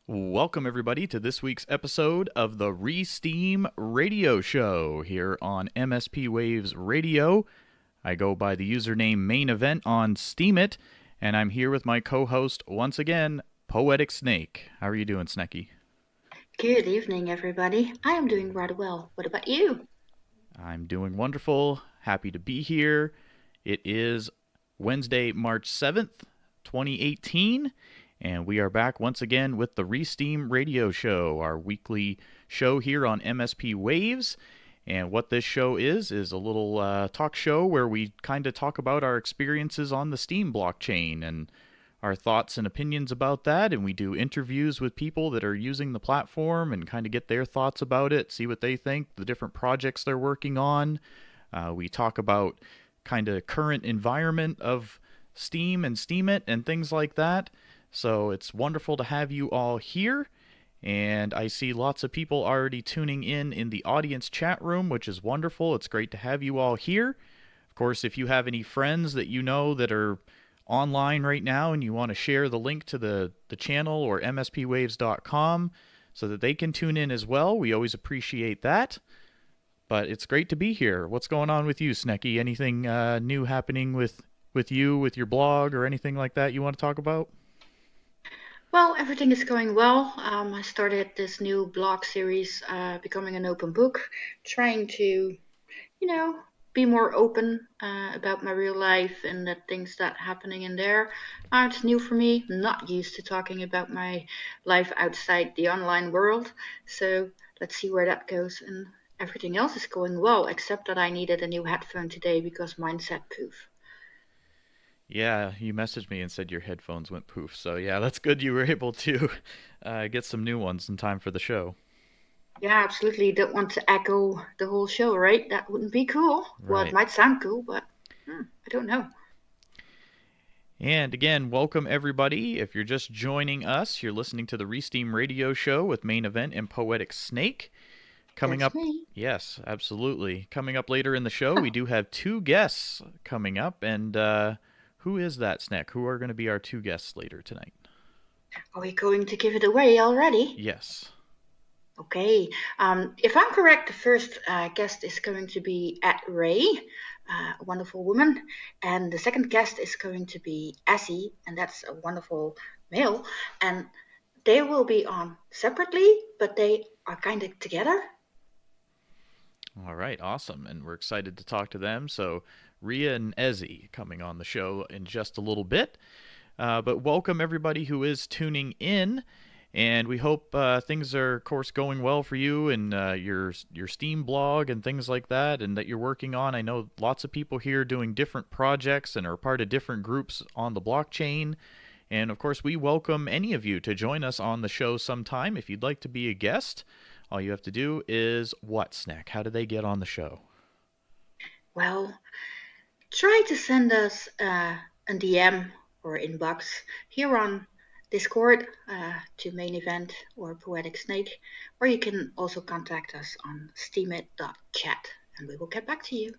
Welcome, everybody, to this week's episode of the Steem Radio Show here on MSPWaves Radio. I go by the username Ma1ne on Steemit, and I'm here with my co-host once again, Ma1ne Snekky. How are you doing, Snekky? Good evening, everybody. I am doing rather well. What about you? I'm doing wonderful. Happy to be here. It is Wednesday, March 7th, 2018. And we are back once again with the Steem Radio Show, our weekly show here on MSP Waves. And what this show is a little talk show where we kind of talk about our experiences on the Steem blockchain and our thoughts and opinions about that. And we do interviews with people that are using the platform and kind of get their thoughts about it, see what they think, the different projects they're working on. We talk about kind of current environment of Steem and Steemit and things like that. So it's wonderful to have you all here, and I see lots of people already tuning in the audience chat room, which is wonderful. It's great to have you all here. Of course, if you have any friends that you know that are online right now and you want to share the link to the channel or mspwaves.com so that they can tune in as well, we always appreciate that. But it's great to be here. What's going on with you, Snekky? Anything new happening with you, with your blog, or anything like that you want to talk about? Well, everything is going well. I started this new blog series, Becoming an Open Book, trying to, be more open about my real life and the things that are happening in there. It's new for me. I'm not used to talking about my life outside the online world. So let's see where that goes. And everything else is going well, except that I needed a new headphone today because mine said poof. Yeah, you messaged me and said your headphones went poof. So yeah, that's good you were able to get some new ones in time for the show. Yeah, absolutely. Don't want to echo the whole show, right? That wouldn't be cool. Well, it Right. might sound cool, but I don't know. And again, welcome everybody. If you're just joining us, you're listening to the Steem Radio Show with Ma1ne and Ma1ne Snekky. Coming That's up, me. yes, absolutely. Coming up later in the show, we do have two guests coming up. And who is that, Snack? Who are going to be our two guests later tonight? Are we going to give it away already? Yes. Okay. If I'm correct, the first guest is going to be Ed Ray, a wonderful woman. And the second guest is going to be Essie, and that's a wonderful male. And they will be on separately, but they are kind of together. All right, awesome. And we're excited to talk to them. So, Ria and Ezzy coming on the show in just a little bit. But welcome everybody who is tuning in. And we hope things are, of course, going well for you and your Steem blog and things like that, and that you're working on. I know lots of people here doing different projects and are part of different groups on the blockchain. And, of course, we welcome any of you to join us on the show sometime. If you'd like to be a guest, all you have to do is what, Snack? How do they get on the show? Well, try to send us a DM or inbox here on Discord to Ma1ne or Ma1ne Snekky, or you can also contact us on steemit.chat and we will get back to you.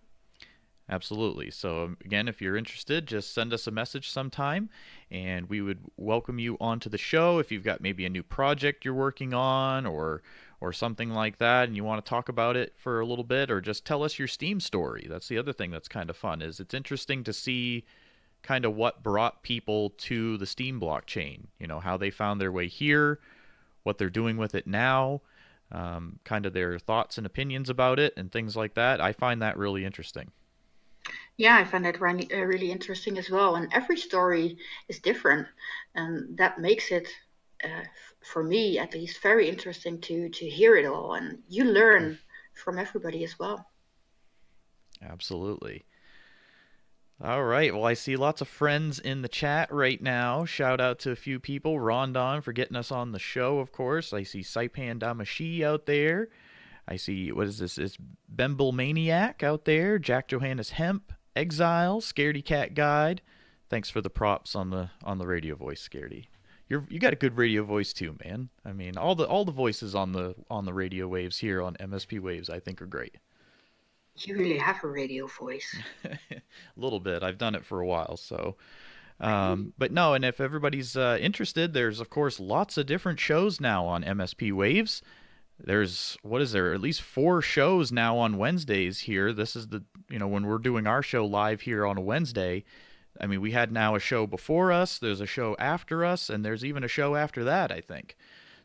Absolutely. So, again, if you're interested, just send us a message sometime, and we would welcome you onto the show. If you've got maybe a new project you're working on or something like that, and you want to talk about it for a little bit, or just tell us your Steem story. That's the other thing that's kind of fun, is it's interesting to see kind of what brought people to the Steem blockchain, how they found their way here, what they're doing with it now, kind of their thoughts and opinions about it, and things like that. I find that really interesting. Yeah, I find that really interesting as well. And every story is different, and that makes it, for me at least, very interesting to hear it all. And you learn from everybody as well. Absolutely. All right. Well, I see lots of friends in the chat right now. Shout out to a few people. Rondon for getting us on the show, of course. I see Saipan Damashi out there. I see, what is this? It's Bemble Maniac out there. Jack Johannes Hemp. Exile. Scaredy Cat Guide. Thanks for the props on the radio voice, Scaredy. You got a good radio voice too, man. I mean, all the voices on the radio waves here on MSP Waves, I think, are great. You really have a radio voice. A little bit. I've done it for a while, so But no, and if everybody's interested, there's of course lots of different shows now on MSP Waves. There's what is there? At least 4 shows now on Wednesdays here. This is the when we're doing our show live here on a Wednesday. I mean, we had now a show before us. There's a show after us, and there's even a show after that, I think.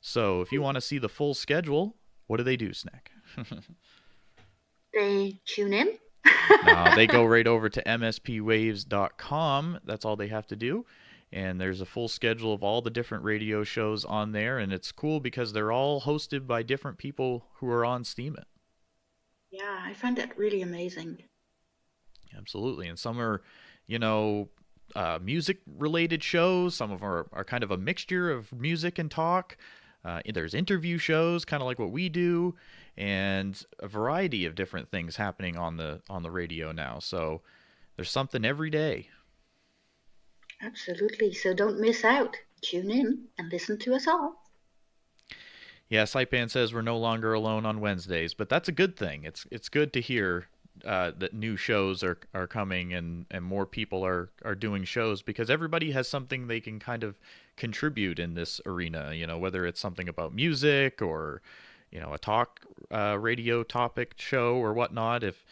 So if you want to see the full schedule, what do they do, Snack? They tune in. No, they go right over to MSPWaves.com. That's all they have to do. And there's a full schedule of all the different radio shows on there. And it's cool because they're all hosted by different people who are on Steemit. Yeah, I find that really amazing. Absolutely. And some are, music related shows. Some of them are kind of a mixture of music and talk. There's interview shows, kind of like what we do, and a variety of different things happening on the radio now. So there's something every day. Absolutely. So don't miss out. Tune in and listen to us all. Yeah, Saipan says we're no longer alone on Wednesdays, but that's a good thing. It's good to hear that new shows are coming and more people are doing shows because everybody has something they can kind of contribute in this arena, whether it's something about music or, a talk radio topic show or whatnot. If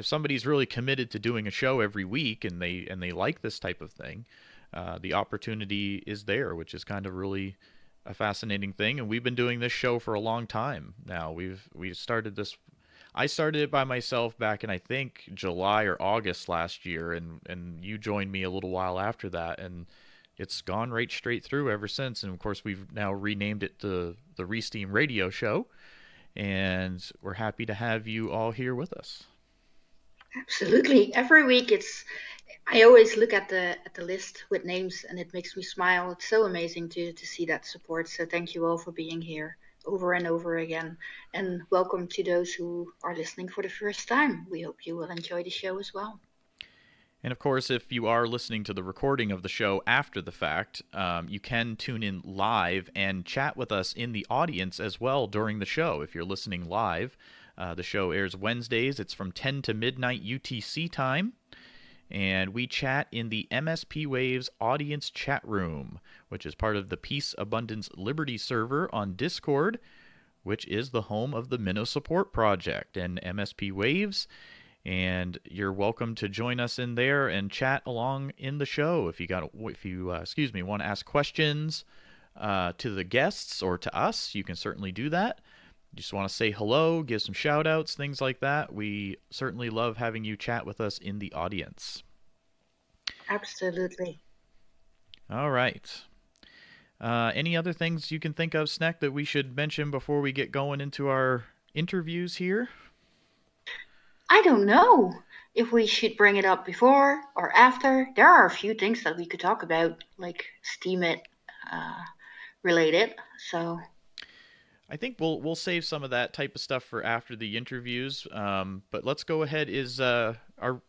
somebody's really committed to doing a show every week and they like this type of thing, the opportunity is there, which is kind of really a fascinating thing. And we've been doing this show for a long time now. We've started this. I started it by myself back in I think July or August last year, and you joined me a little while after that, and it's gone right straight through ever since. And of course, we've now renamed it the Steem Radio Show, and we're happy to have you all here with us. Absolutely. Every week I always look at the list with names and it makes me smile. It's so amazing to see that support. So thank you all for being here over and over again. And welcome to those who are listening for the first time. We hope you will enjoy the show as well. And of course, if you are listening to the recording of the show after the fact, you can tune in live and chat with us in the audience as well during the show. If you're listening live, the show airs Wednesdays. It's from 10 to midnight UTC time. And we chat in the MSP Waves audience chat room, which is part of the Peace, Abundance, Liberty server on Discord, which is the home of the Minnow Support Project and MSP Waves. And you're welcome to join us in there and chat along in the show. If you want to ask questions to the guests or to us, you can certainly do that. You just want to say hello, give some shout outs, things like that. We certainly love having you chat with us in the audience. Absolutely. All right. Any other things you can think of, Snek, that we should mention before we get going into our interviews here? I don't know if we should bring it up before or after. There are a few things that we could talk about, like Steemit related. So I think we'll save some of that type of stuff for after the interviews. But let's go ahead.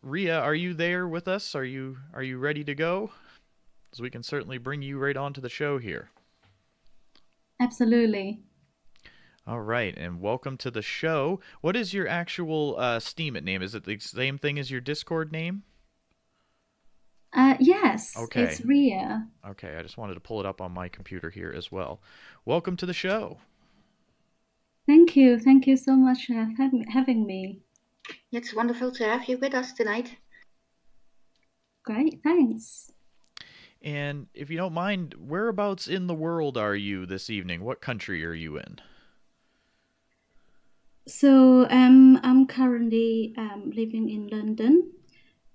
Ria, are you there with us? Are you ready to go? So we can certainly bring you right onto the show here. Absolutely. All right, and welcome to the show. What is your actual Steemit name? Is it the same thing as your Discord name? Yes, okay. It's Ria. Okay, I just wanted to pull it up on my computer here as well. Welcome to the show. Thank you so much for having me. It's wonderful to have you with us tonight. Great, thanks. And if you don't mind, whereabouts in the world are you this evening? What country are you in? So I'm currently living in London.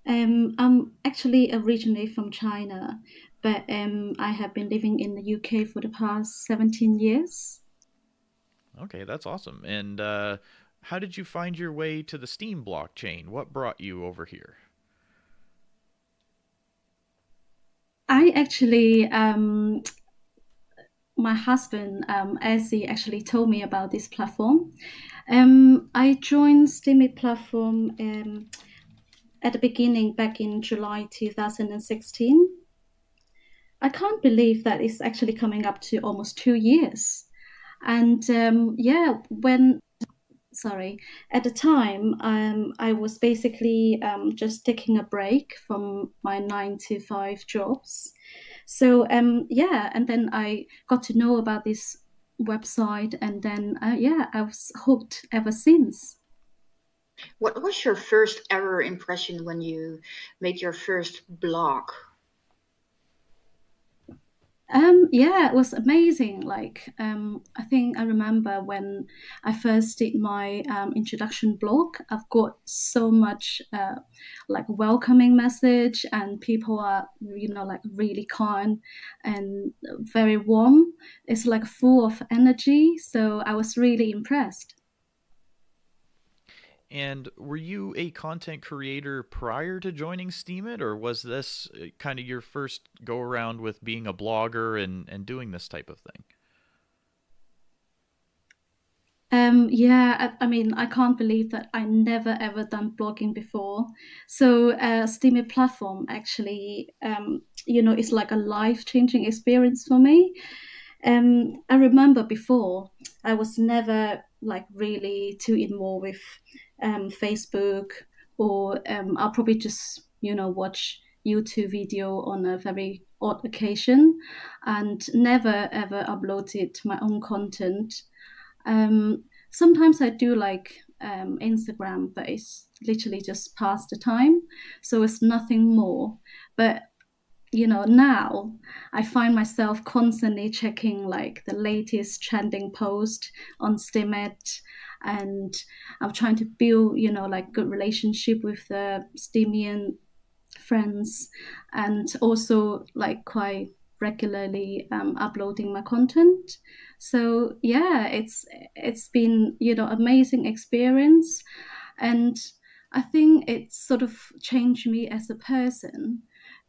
I'm actually originally from China, but I have been living in the UK for the past 17 years. Okay, that's awesome. And how did you find your way to the Steem blockchain? What brought you over here? I actually, my husband, Ezzy, actually told me about this platform. I joined Steemit platform at the beginning back in July 2016. I can't believe that it's actually coming up to almost 2 years. And when sorry, at the time, I was basically just taking a break from my 9 to 5 jobs. So yeah, and then I got to know about this website, and then yeah, I was hooked ever since. What was your first ever impression when you made your first blog? Yeah, it was amazing. Like, I think I remember when I first did my introduction blog, I've got so much like welcoming message, and people are, like really kind and very warm. It's like full of energy. So I was really impressed. And were you a content creator prior to joining Steemit, or was this kind of your first go around with being a blogger and doing this type of thing? Yeah, I mean, I can't believe that I never ever done blogging before. So, Steemit platform actually, it's like a life-changing experience for me. I remember before I was never like really too involved with Facebook, or I'll probably just watch YouTube video on a very odd occasion, and never ever uploaded my own content. Sometimes I do like Instagram, but it's literally just pass the time, so it's nothing more. But now I find myself constantly checking like the latest trending post on Steemit, and I'm trying to build like good relationship with the Steemian friends, and also like quite regularly uploading my content. So yeah, it's been amazing experience, and I think it sort of changed me as a person,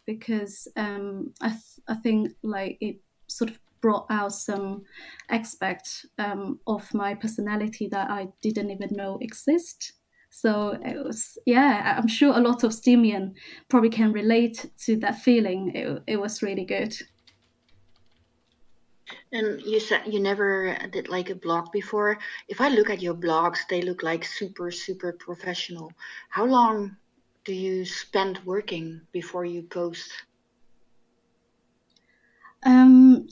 because I think like it sort of brought out some aspect of my personality that I didn't even know exist. So it was, yeah, I'm sure a lot of Steemian probably can relate to that feeling. It was really good. And you said you never did like a blog before. If I look at your blogs, they look like super, super professional. How long do you spend working before you post?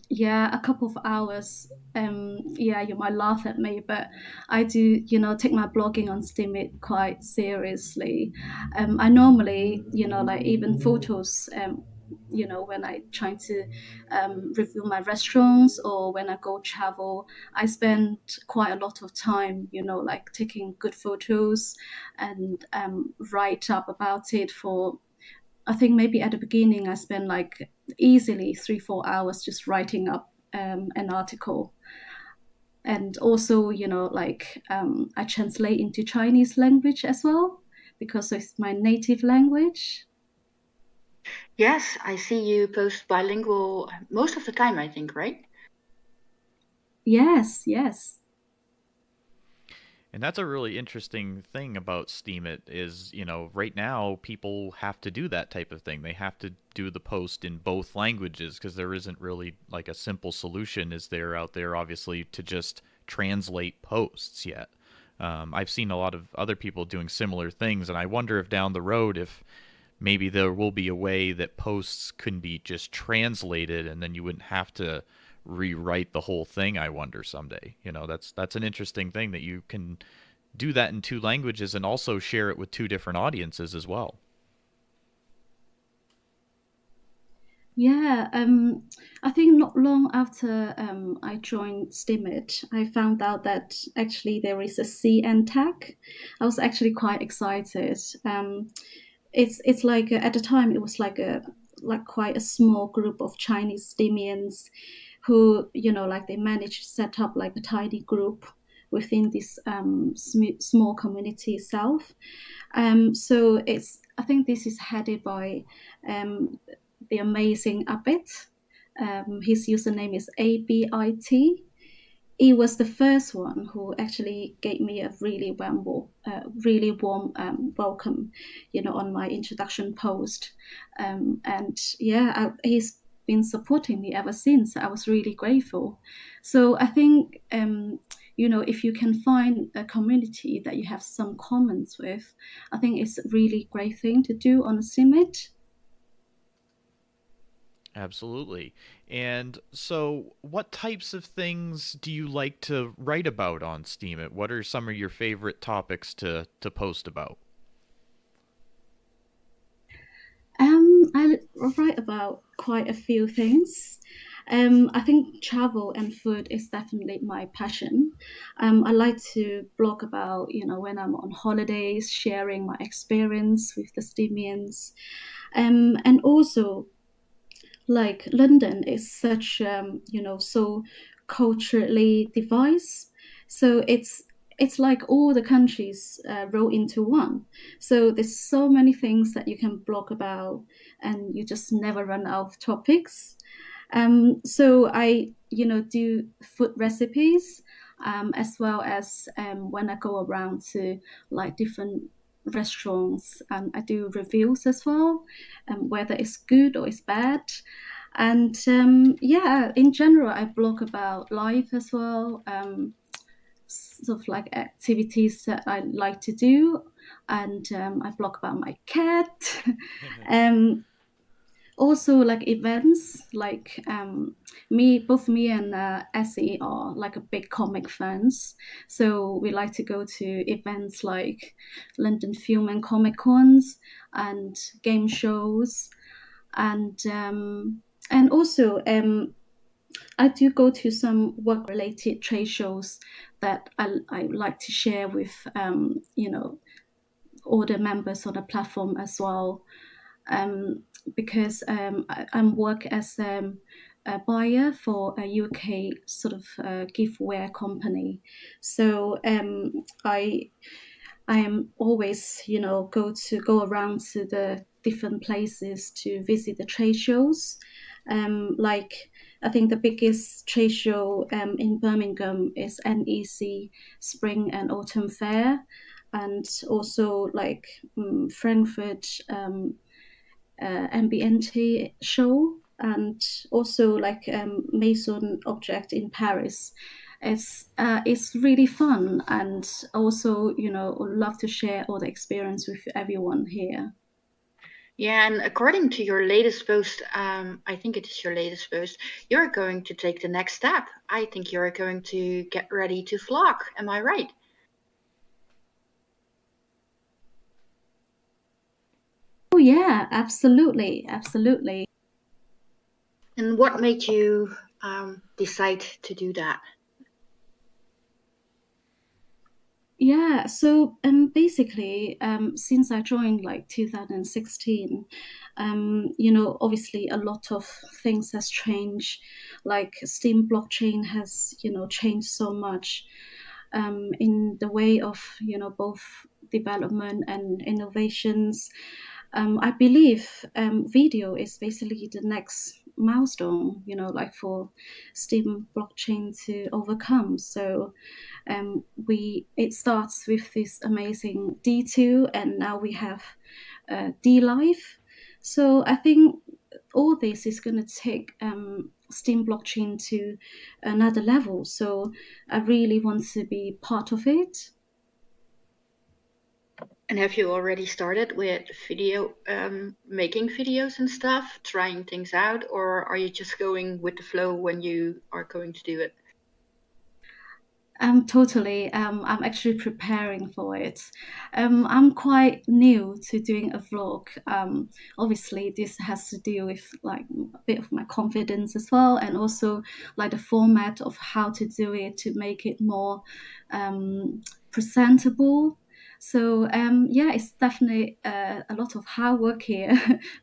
Yeah, a couple of hours. Yeah, you might laugh at me, but I do, take my blogging on Steemit quite seriously. I normally, like even photos, when I try to review my restaurants, or when I go travel, I spend quite a lot of time, like taking good photos, and write up about it for, I think maybe at the beginning I spent like easily 3 4 hours just writing up an article. And also like I translate into Chinese language as well, because it's my native language. Yes, I see you post bilingual most of the time, I think, right? Yes, yes. And that's a really interesting thing about Steemit is, right now people have to do that type of thing. They have to do the post in both languages because there isn't really like a simple solution is there out there, obviously, to just translate posts yet. I've seen a lot of other people doing similar things, and I wonder if down the road, if maybe there will be a way that posts can be just translated and then you wouldn't have to rewrite the whole thing. I wonder someday. That's an interesting thing that you can do that in two languages and also share it with two different audiences as well. Yeah, I think not long after I joined Steemit, I found out that actually there is a CN tag. I was actually quite excited. It's like at the time it was like quite a small group of Chinese Steemians who like they managed to set up like a tiny group within this small community itself. So I think this is headed by the amazing Abit. His username is ABIT. He was the first one who actually gave me a really warm welcome, on my introduction post. And yeah, he's been supporting me ever since. I was really grateful. So I think, if you can find a community that you have some comments with, I think it's a really great thing to do on a Steemit. Absolutely. And so, what types of things do you like to write about on Steemit? What are some of your favorite topics to post about? I write about quite a few things. I think travel and food is definitely my passion. I like to blog about, when I'm on holidays, sharing my experience with the Steemians. And also, like London is such, so culturally diverse. So it's like all the countries roll into one. So there's so many things that you can blog about, and you just never run out of topics. So I, do food recipes, as well as when I go around to like different restaurants, I do reviews as well, whether it's good or it's bad. And yeah, in general, I blog about life as well, sort of like activities that I like to do, and I blog about my cat. um, Also like events, like both me and Essie are like a big comic fans, so we like to go to events like London Film and Comic Cons and game shows, and also I do go to some work related trade shows that I like to share with all the members on the platform as well, because I'm work as a buyer for a UK sort of giftware company. So I am always, go around to the different places to visit the trade shows. Like I think the biggest trade show in Birmingham is NEC Spring and Autumn Fair, and also like Frankfurt MBNT show, and also like Maison Object in Paris. It's really fun, and also would love to share all the experience with everyone here. Yeah, and according to your latest post, I think it is your latest post, you're going to take the next step. I think you're going to get ready to vlog. Am I right? Oh yeah, absolutely, absolutely. And what made you decide to do that? Yeah, so basically, since I joined like 2016, obviously a lot of things has changed. Like Steem blockchain has, changed so much in the way of, both development and innovations. I believe video is basically the next milestone, like for Steem blockchain to overcome. So it starts with this amazing D2, and now we have D Live. So I think all this is going to take Steem blockchain to another level. So I really want to be part of it. And have you already started with video, making videos and stuff, trying things out, or are you just going with the flow when you are going to do it? Totally. I'm actually preparing for it. I'm quite new to doing a vlog. Obviously, this has to do with like a bit of my confidence as well, and also like the format of how to do it to make it more presentable. So yeah, it's definitely a lot of hard work here,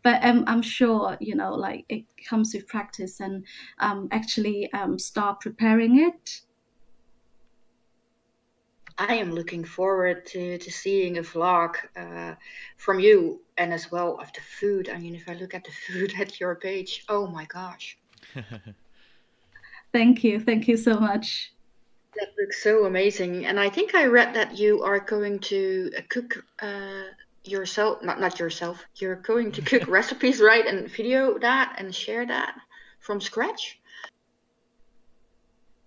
but I'm sure like it comes with practice, and actually start preparing it. I am looking forward to seeing a vlog from you, and as well of the food. I mean, if I look at the food at your page, oh my gosh. Thank you. Thank you so much. That looks so amazing. And I think I read that you are going to cook yourself, not yourself, you're going to cook recipes, right? And video that and share that from scratch.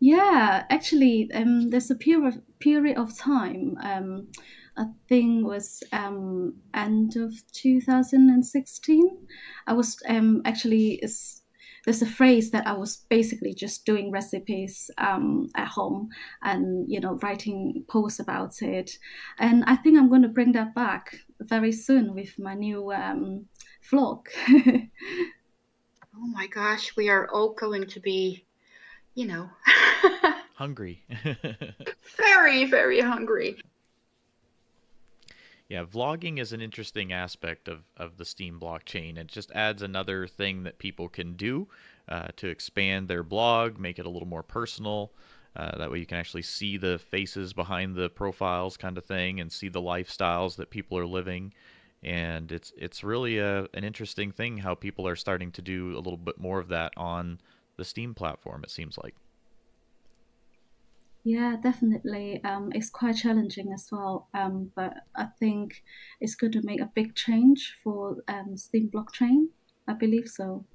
Yeah, actually, there's a period of time. I think was end of 2016. I was actually there's a phrase that I was basically just doing recipes at home and writing posts about it, and I think I'm going to bring that back very soon with my new vlog. Oh my gosh, we are all going to be, you know, Hungry. very, very hungry. Yeah, vlogging is an interesting aspect of the Steem blockchain. It just adds another thing that people can do to expand their blog, make it a little more personal. That way you can actually see the faces behind the profiles kind of thing and see the lifestyles that people are living. And it's really an interesting thing how people are starting to do a little bit more of that on the Steem platform, it seems like. Yeah, definitely. It's quite challenging as well, but I think it's going to make a big change for Steam blockchain. I believe so.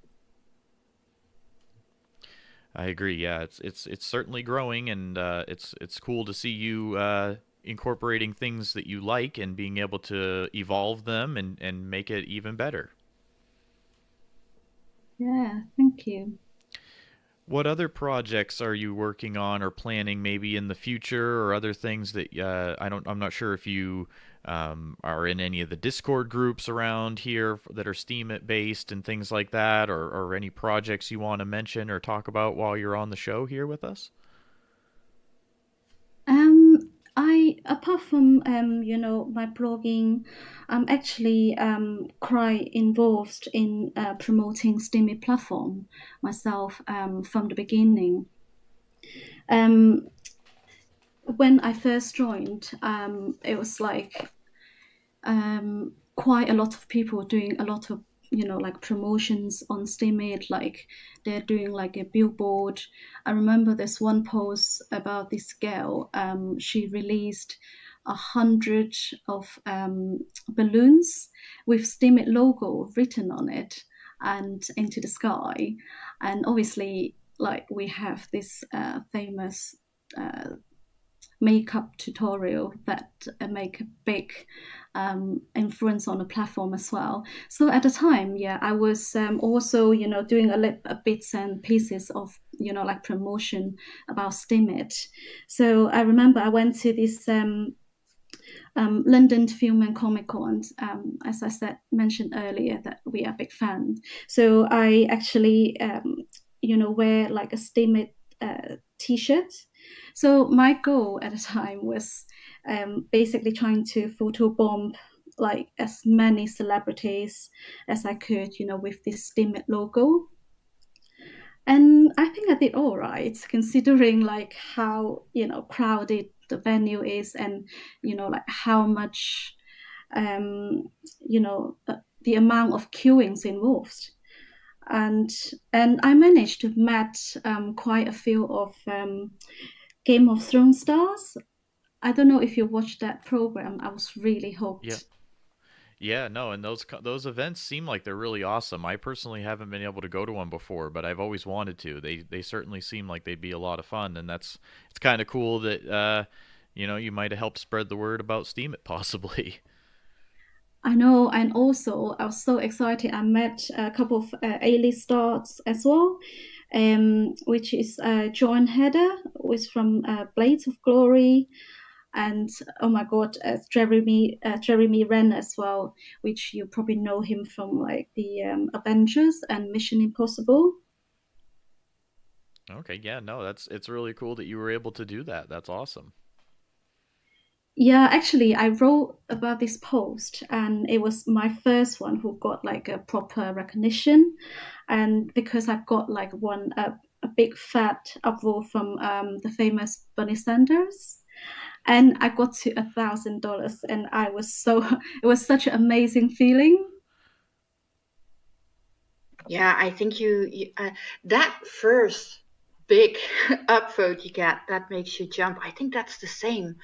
I agree. Yeah, it's certainly growing, and it's cool to see you incorporating things that you like and being able to evolve them and make it even better. Yeah, thank you. What other projects are you working on or planning maybe in the future, or other things that I'm not sure if you are in any of the Discord groups around here that are Steemit based and things like that, or any projects you want to mention or talk about while you're on the show here with us. I apart from my blogging, I'm actually quite involved in promoting Steemit platform myself from the beginning. Um, when I first joined, it was like quite a lot of people doing a lot of like promotions on Steemit, like they're doing like a billboard. I remember this one post about this girl. She released 100 of balloons with Steemit logo written on it and into the sky, and obviously like we have this famous makeup tutorial that make a big influence on the platform as well. So at the time, yeah, I was also doing a bits and pieces of like promotion about Steemit. So I remember I went to this London Film and Comic Con, as I said mentioned earlier, that we are big fans. So I actually, wear like a Steemit T-shirt. So my goal at the time was basically trying to photobomb like as many celebrities as I could, with this Steemit logo. And I think I did all right, considering like how crowded the venue is, and like how much um, the amount of queuings involved. And I managed to match quite a few of Game of Thrones stars. I don't know if you watched that program. I was really Yeah. hooked. Yeah, no, and those events seem like they're really awesome. I personally haven't been able to go to one before, but I've always wanted to. They certainly seem like they'd be a lot of fun, and it's kind of cool that you might have helped spread the word about Steam it possibly. I know, and also I was so excited. I met a couple of A-list stars as well, which is John Heder, who is from Blades of Glory, and oh my God, Jeremy Renner as well, which you probably know him from like the Avengers and Mission Impossible. Okay, yeah, no, it's really cool that you were able to do that. That's awesome. Yeah, actually, I wrote about this post, and it was my first one who got like a proper recognition, and because I got like a big fat upvote from the famous Bernie Sanders, and I got to $1,000, and I was so it was such an amazing feeling. Yeah, I think that first big upvote you get that makes you jump. I think that's the same,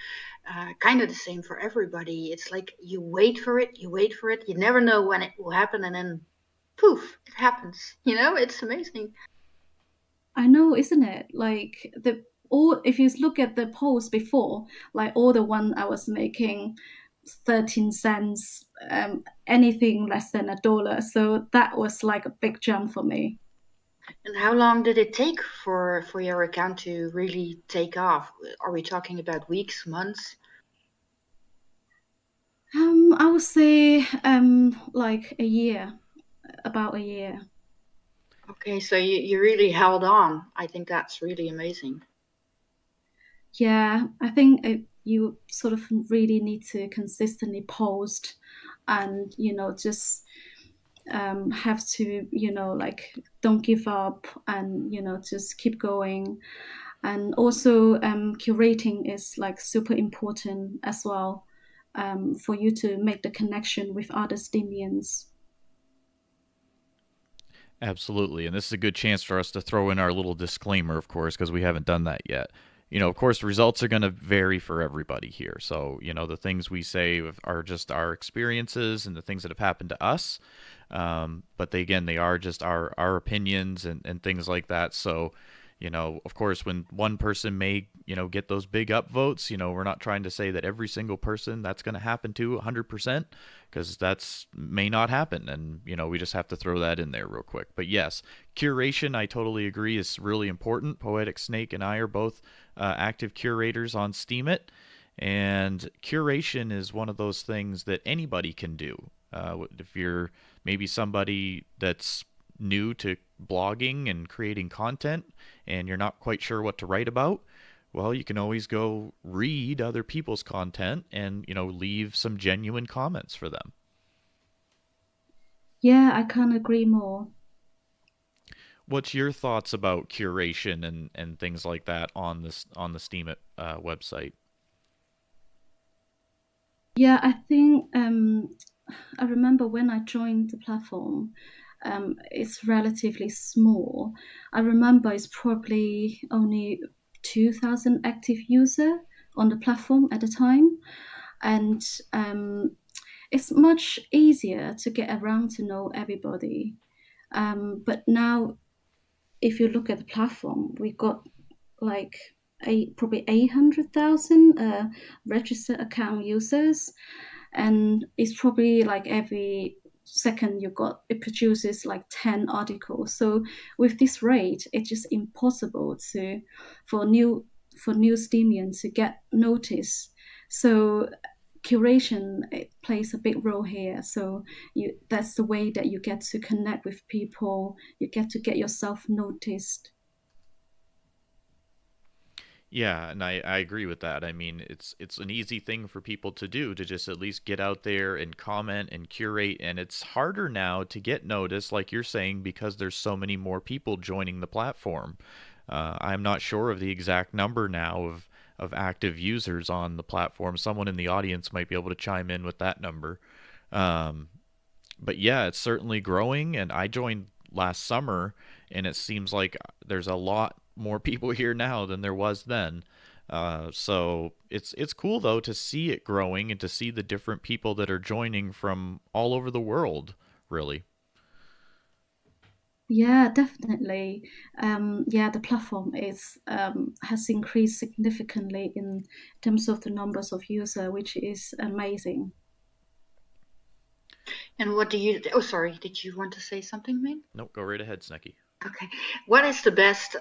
kind of the same for everybody. It's like you wait for it, you wait for it, you never know when it will happen, and then poof, it happens. It's amazing. I know, isn't it? Like if you look at the post before, like all the one I was making 13 cents, anything less than $1. So that was like a big jump for me. And how long did it take for your account to really take off? Are we talking about weeks, months? I would say like a year, about a year. Okay, so you really held on. I think that's really amazing. Yeah, I think you sort of really need to consistently post and, just have to, like don't give up and, just keep going. And also curating is like super important as well, for you to make the connection with other Steemians. Absolutely. And this is a good chance for us to throw in our little disclaimer, of course, because we haven't done that yet. Of course, results are going to vary for everybody here. So, the things we say are just our experiences and the things that have happened to us. But they are just our opinions and things like that. So, of course, when one person may, get those big upvotes, we're not trying to say that every single person that's going to happen to 100%, because that's may not happen. And, we just have to throw that in there real quick. But yes, curation, I totally agree, is really important. Poetic Snake and I are both active curators on Steemit. And curation is one of those things that anybody can do. If you're maybe somebody that's new to blogging and creating content and you're not quite sure what to write about, well, you can always go read other people's content and, leave some genuine comments for them. Yeah, I can't agree more. What's your thoughts about curation and things like that on the Steemit website? Yeah, I think I remember when I joined the platform, it's relatively small. I remember it's probably only 2,000 active user on the platform at the time, and it's much easier to get around to know everybody. But now, if you look at the platform, we got like probably 800,000 registered account users, and it's probably like every second it produces like 10 articles. So with this rate, it's just impossible for new for new Steemians to get noticed. So curation, it plays a big role here. So that's the way that you get to connect with people, you get to get yourself noticed. Yeah, and I agree with that. I mean, it's an easy thing for people to do, to just at least get out there and comment and curate, and it's harder now to get noticed, like you're saying, because there's so many more people joining the platform. I'm not sure of the exact number now of active users on the platform. Someone in the audience might be able to chime in with that number. Um, but yeah, it's certainly growing. And I joined last summer, and it seems like there's a lot more people here now than there was then. So it's cool though to see it growing and to see the different people that are joining from all over the world. Really. Yeah, definitely. Yeah, the platform is has increased significantly in terms of the numbers of user, which is amazing. And what do you? Oh, sorry. Did you want to say something, Ming? Nope. Go right ahead, Snecky. Okay. What is the best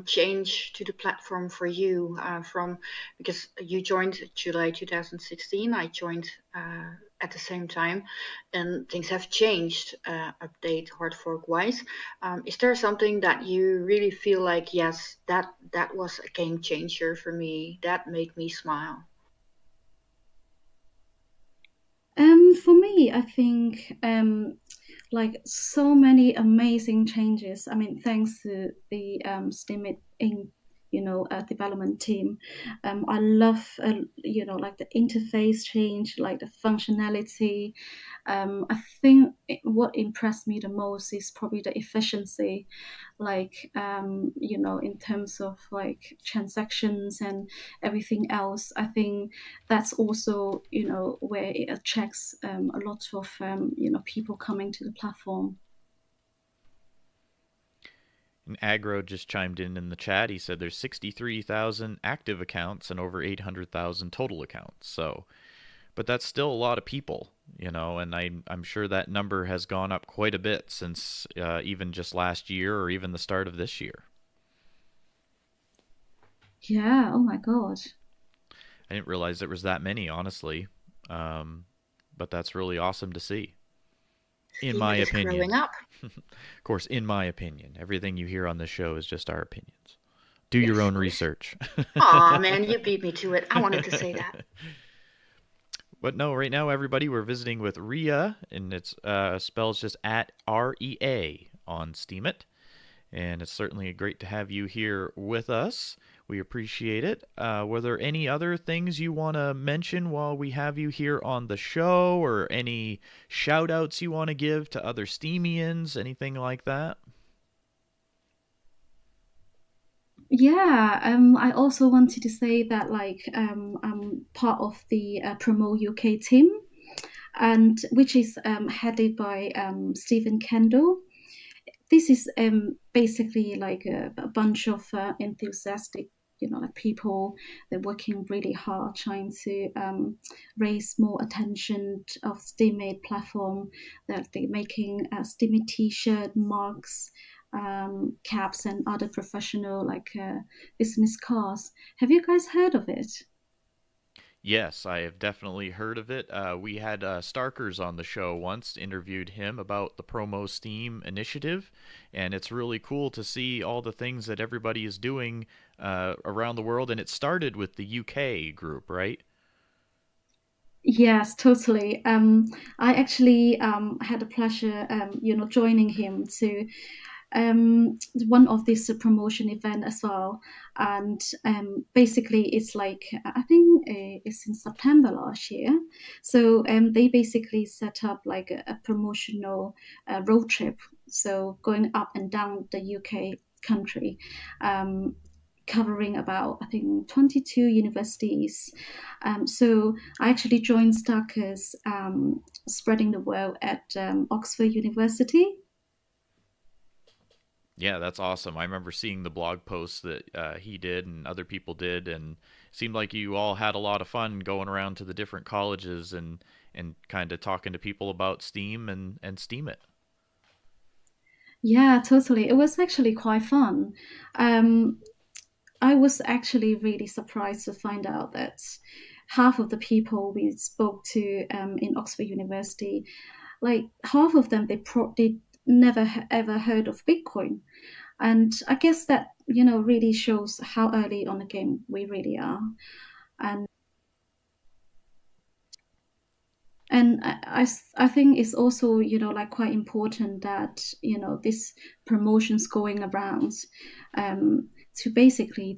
change to the platform for you from because you joined July 2016, I joined at the same time, and things have changed update hard fork wise. Is there something that you really feel like, yes, that was a game changer for me, that made me smile? For me, I think like so many amazing changes. I mean, thanks to the Steemit in development team. I love like the interface change, like the functionality. I think what impressed me the most is probably the efficiency, like in terms of like transactions and everything else. I think that's also where it attracts a lot of people coming to the platform. And Agro just chimed in the chat. He said there's 63,000 active accounts and over 800,000 total accounts. So, but that's still a lot of people, and I'm sure that number has gone up quite a bit since even just last year or even the start of this year. Yeah, oh my God. I didn't realize there was that many, honestly. But that's really awesome to see. In my opinion. Growing up. Of course, in my opinion. Everything you hear on this show is just our opinions. Do your own research. Aw, man, you beat me to it. I wanted to say that. But no, right now, everybody, we're visiting with Ria, and it's spells just at REA on Steemit. And it's certainly great to have you here with us. We appreciate it. Were there any other things you want to mention while we have you here on the show, or any shout outs you want to give to other Steemians, anything like that? Yeah, I also wanted to say that I'm part of the Promo UK team, and which is headed by Stephen Kendall. This is basically like a bunch of enthusiastic, like people. They're working really hard trying to raise more attention of Steemit platform. That they're making Steemit T-shirt, mugs, caps, and other professional business cards. Have you guys heard of it? Yes, I have definitely heard of it. We had Starkers on the show once, interviewed him about the Promo Steem initiative, and it's really cool to see all the things that everybody is doing around the world. And it started with the UK group, right? Yes, totally. I actually had the pleasure, joining him to one of this promotion event as well, and basically it's like I think it's in September last year. So they basically set up like a promotional road trip, so going up and down the UK country. Covering about, I think, 22 universities. So I actually joined Starkers spreading the word at Oxford University. Yeah, that's awesome. I remember seeing the blog posts that he did and other people did, and it seemed like you all had a lot of fun going around to the different colleges and kind of talking to people about Steem and Steemit. Yeah, totally. It was actually quite fun. I was actually really surprised to find out that half of the people we spoke to in Oxford University, like half of them, they never ever heard of Bitcoin. And I guess that, really shows how early on the game we really are. And I think it's also, quite important that, this promotions going around to basically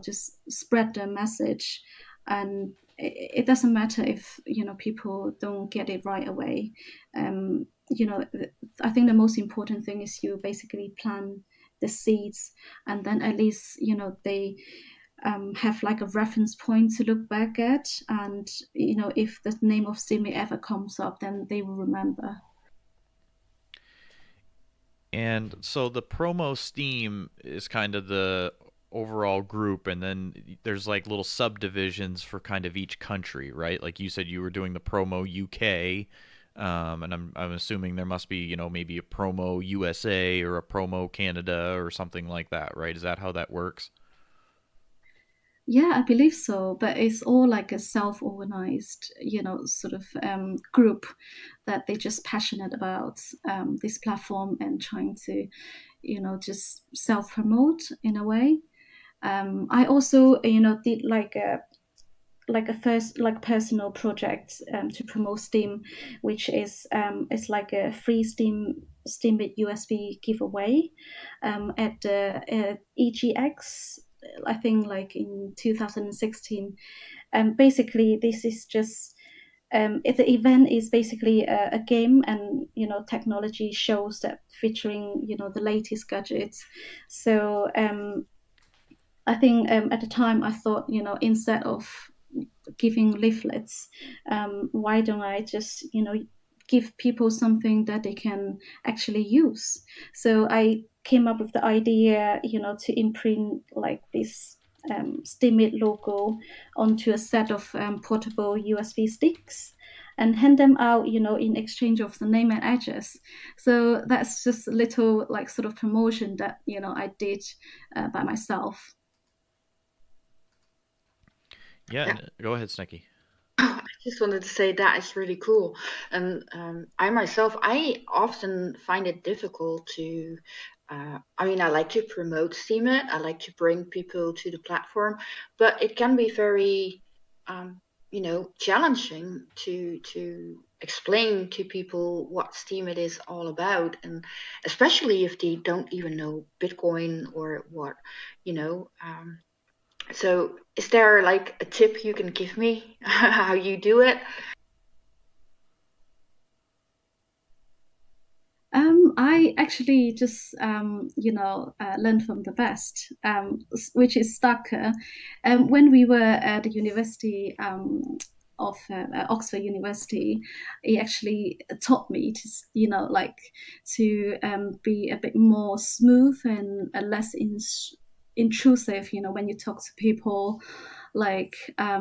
just spread the message. And it doesn't matter if, people don't get it right away. I think the most important thing is you basically plant the seeds, and then at least, they have like a reference point to look back at, and if the name of Steemit ever comes up, then they will remember. And so the Promo Steem is kind of the overall group, and then there's like little subdivisions for kind of each country, right? Like you said, you were doing the Promo UK, and I'm assuming there must be maybe a Promo USA or a Promo Canada or something like that, right? Is that how that works? Yeah, I believe so, but it's all like a self-organized, sort of group that they're just passionate about this platform and trying to, just self-promote in a way. I also, did like a first like personal project to promote Steem, which is it's like a free Steemit USB giveaway at the EGX, I think like in 2016. Basically this is just the event is basically a game, and technology shows that featuring the latest gadgets. So I think at the time I thought, instead of giving leaflets, why don't I just give people something that they can actually use? So I came up with the idea, to imprint like this Steemit logo onto a set of portable USB sticks and hand them out, in exchange of the name and address. So that's just a little like sort of promotion that, I did by myself. Yeah, go ahead, Snekky. I just wanted to say that is really cool. And I often find it difficult to, I like to promote Steemit. I like to bring people to the platform, but it can be very, challenging to explain to people what Steemit is all about, and especially if they don't even know Bitcoin or what, you know. So is there like a tip you can give me how you do it? I actually just, learned from the best, which is Stucker. When we were at the university of Oxford University, he actually taught me to, to be a bit more smooth and less intrusive, when you talk to people. Like, I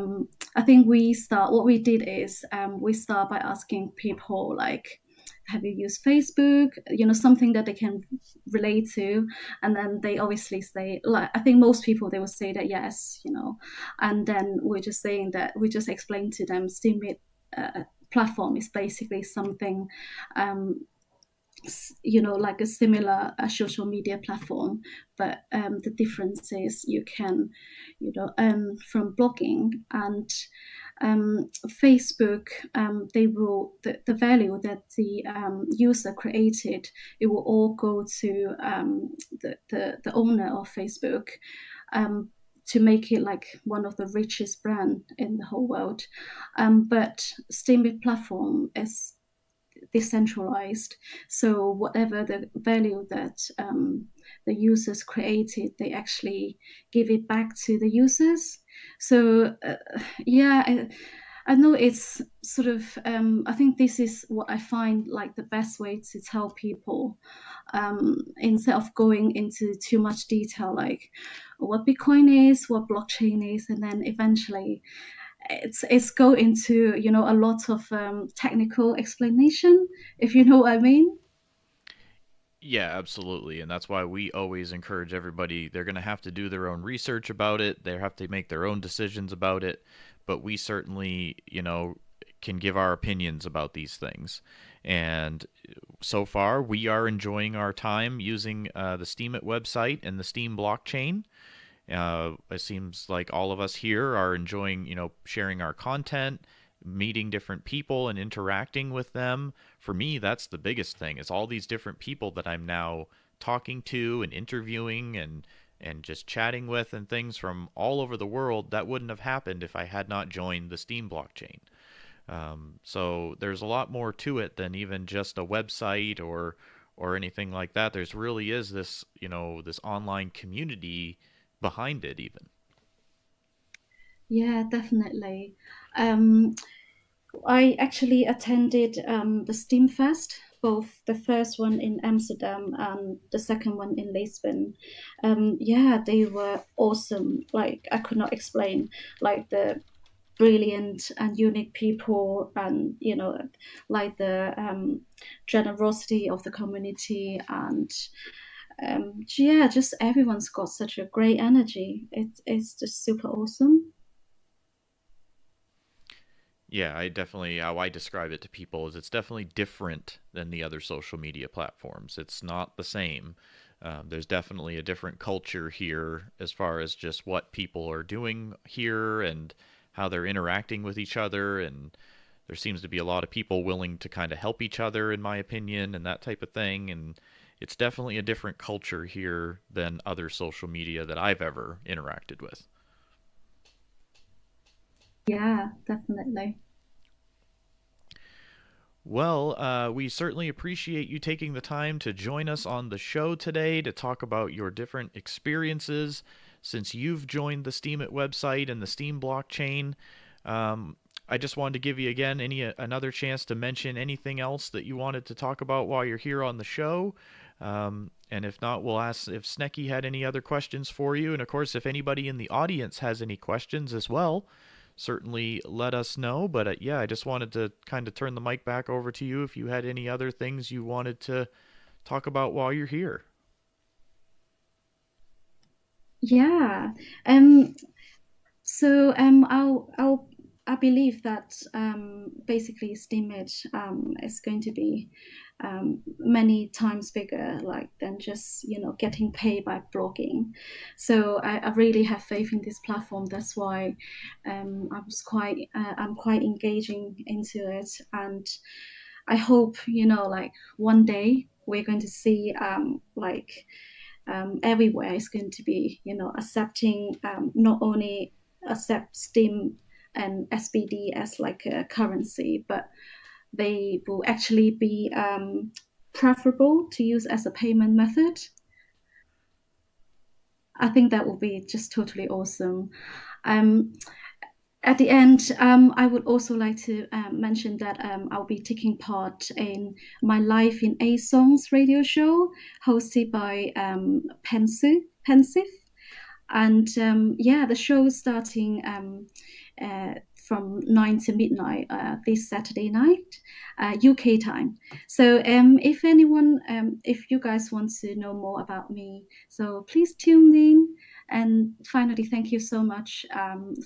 think what we did is we start by asking people, like, have you used Facebook? Something that they can relate to. And then they obviously say, like, I think most people, they will say that yes, and then we're just saying that we just explain to them Steemit platform is basically something, like a similar social media platform, but the difference is you can, earn from blogging. And Facebook, they will the value that the user created, it will all go to the owner of Facebook. To make it like one of the richest brand in the whole world, but Steemit platform is decentralized. So whatever the value that the users created, they actually give it back to the users. So I know it's sort of, I think this is what I find like the best way to tell people, instead of going into too much detail, like what Bitcoin is, what blockchain is, and then eventually it's go into a lot of technical explanation, if you know what I mean. Yeah, absolutely. And that's why we always encourage everybody. They're going to have to do their own research about it. They have to make their own decisions about it. But we certainly, can give our opinions about these things. And so far, we are enjoying our time using the Steemit website and the Steem blockchain. It seems like all of us here are enjoying, sharing our content, meeting different people and interacting with them. For me, that's the biggest thing. It's all these different people that I'm now talking to and interviewing and just chatting with and things from all over the world that wouldn't have happened if I had not joined the Steem blockchain. So there's a lot more to it than even just a website or anything like that. There's really is this, this online community behind it even. Yeah, definitely. um, I actually attended the Steam Fest, both the first one in Amsterdam and the second one in Lisbon. Yeah, they were awesome. Like, I could not explain, like, the brilliant and unique people, and like the generosity of the community. And yeah, just everyone's got such a great energy. It's just super awesome. Yeah, I definitely, how I describe it to people is it's definitely different than the other social media platforms. It's not the same. There's definitely a different culture here as far as just what people are doing here and how they're interacting with each other. And there seems to be a lot of people willing to kind of help each other, in my opinion, and that type of thing. And it's definitely a different culture here than other social media that I've ever interacted with. Yeah, definitely. Well, we certainly appreciate you taking the time to join us on the show today to talk about your different experiences since you've joined the Steemit website and the Steem blockchain. I just wanted to give you again another chance to mention anything else that you wanted to talk about while you're here on the show. And if not, we'll ask if Snekky had any other questions for you. And of course, if anybody in the audience has any questions as well, certainly let us know. But yeah, I just wanted to kind of turn the mic back over to you if you had any other things you wanted to talk about while you're here. Yeah. So I believe that basically Steemit is going to be many times bigger, like than just getting paid by blogging. So I really have faith in this platform. That's why I'm quite engaging into it, and I hope like one day we're going to see everywhere is going to be accepting not only accept Steem and SBD as like a currency, but they will actually be preferable to use as a payment method. I think that would be just totally awesome. At the end, I would also like to mention that I'll be taking part in my Life in 8 Songs radio show hosted by Pensive. And the show is starting from 9 to midnight this Saturday night, UK time. So if you guys want to know more about me, so please tune in. And finally, thank you so much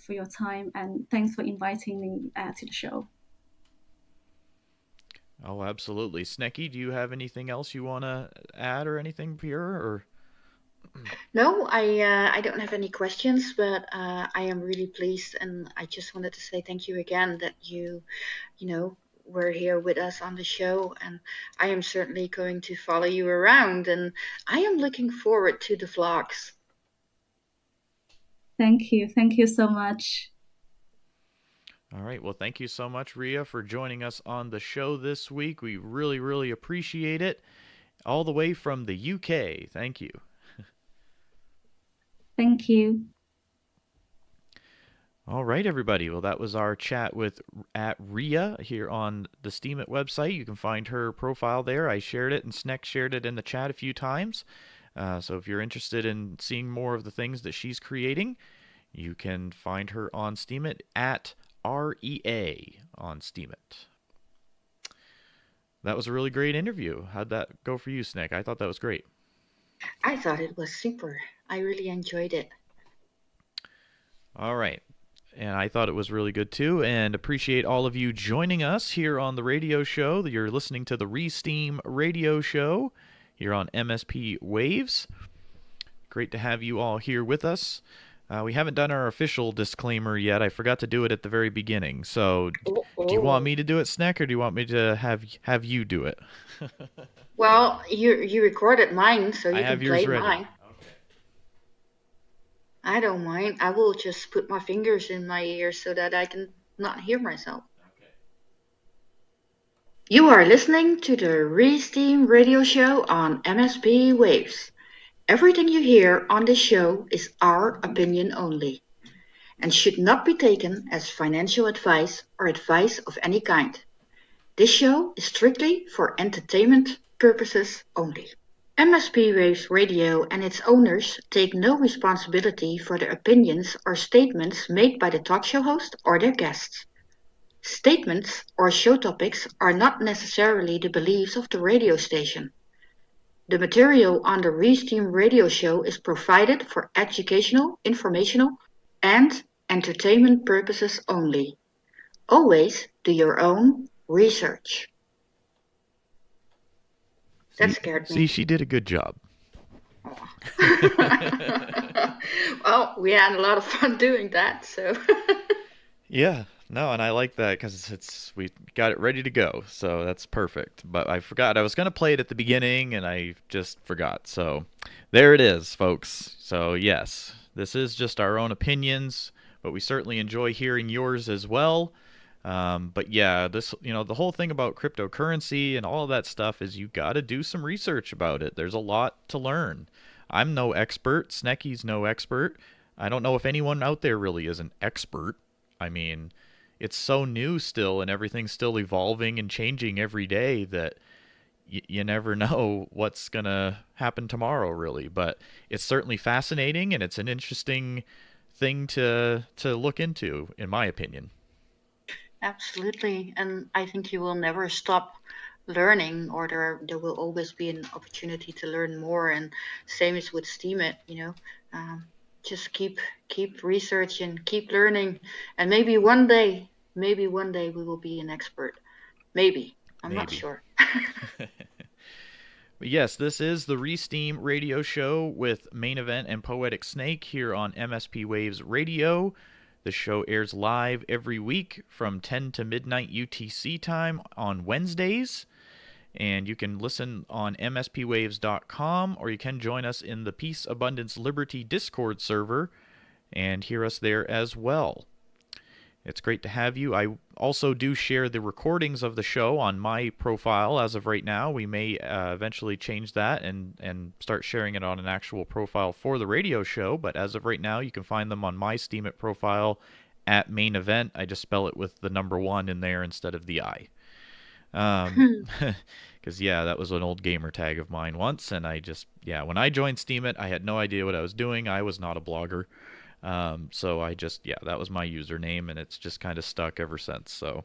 for your time, and thanks for inviting me to the show. Oh, absolutely. Snekky, do you have anything else you want to add or anything here? Or No, I don't have any questions, but I am really pleased, and I just wanted to say thank you again that you were here with us on the show, and I am certainly going to follow you around, and I am looking forward to the vlogs. Thank you so much. All right, well, thank you so much, Ria, for joining us on the show this week. We really, really appreciate it. All the way from the UK. Thank you. Thank you. All right, everybody. Well, that was our chat with Ria here on the Steemit website. You can find her profile there. I shared it, and Snek shared it in the chat a few times. So if you're interested in seeing more of the things that she's creating, you can find her on Steemit at REA on Steemit. That was a really great interview. How'd that go for you, Snek? I thought that was great. I thought it was super. I really enjoyed it. All right. And I thought it was really good too, and appreciate all of you joining us here on the radio show. You're listening to the Steem Radio Show here on MSPWaves. Great to have you all here with us. We haven't done our official disclaimer yet. I forgot to do it at the very beginning. So, do you want me to do it, Snek, or do you want me to have you do it? Well, you recorded mine, so you can play mine. Okay. I don't mind. I will just put my fingers in my ears so that I can not hear myself. Okay. You are listening to the Steem Radio Show on MSPWaves. Everything you hear on this show is our opinion only, and should not be taken as financial advice or advice of any kind. This show is strictly for entertainment purposes only. MSPWaves Radio and its owners take no responsibility for the opinions or statements made by the talk show host or their guests. Statements or show topics are not necessarily the beliefs of the radio station. The material on the Steem Radio Show is provided for educational, informational, and entertainment purposes only. Always do your own research. That scared me. See, she did a good job. Well, we had a lot of fun doing that, so. Yeah, no, and I like that because we got it ready to go, so that's perfect. But I forgot I was gonna play it at the beginning, and I just forgot. So there it is, folks. So yes, this is just our own opinions, but we certainly enjoy hearing yours as well. But yeah, the whole thing about cryptocurrency and all of that stuff is you got to do some research about it. There's a lot to learn. I'm no expert. Snekky's no expert. I don't know if anyone out there really is an expert. I mean, it's so new still, and everything's still evolving and changing every day that you never know what's going to happen tomorrow, really. But it's certainly fascinating, and it's an interesting thing to look into, in my opinion. Absolutely. And I think you will never stop learning, or there will always be an opportunity to learn more. And same as with Steemit, just keep researching, keep learning, and maybe one day we will be an expert. Maybe. I'm not Maybe. sure. But yes, this is the Re-Steem radio show with Main Event and Poetic Snake here on MSPWaves Radio. The show airs live every week from 10 to midnight UTC time on Wednesdays. And you can listen on mspwaves.com, or you can join us in the Peace, Abundance, Liberty Discord server and hear us there as well. It's great to have you. I also do share the recordings of the show on my profile as of right now. We may eventually change that and start sharing it on an actual profile for the radio show, but as of right now, you can find them on my Steemit profile at Main Event. I just spell it with the number 1 in there instead of the I. Because, that was an old gamer tag of mine once, and when I joined Steemit, I had no idea what I was doing. I was not a blogger. So I that was my username, and it's just kind of stuck ever since. So,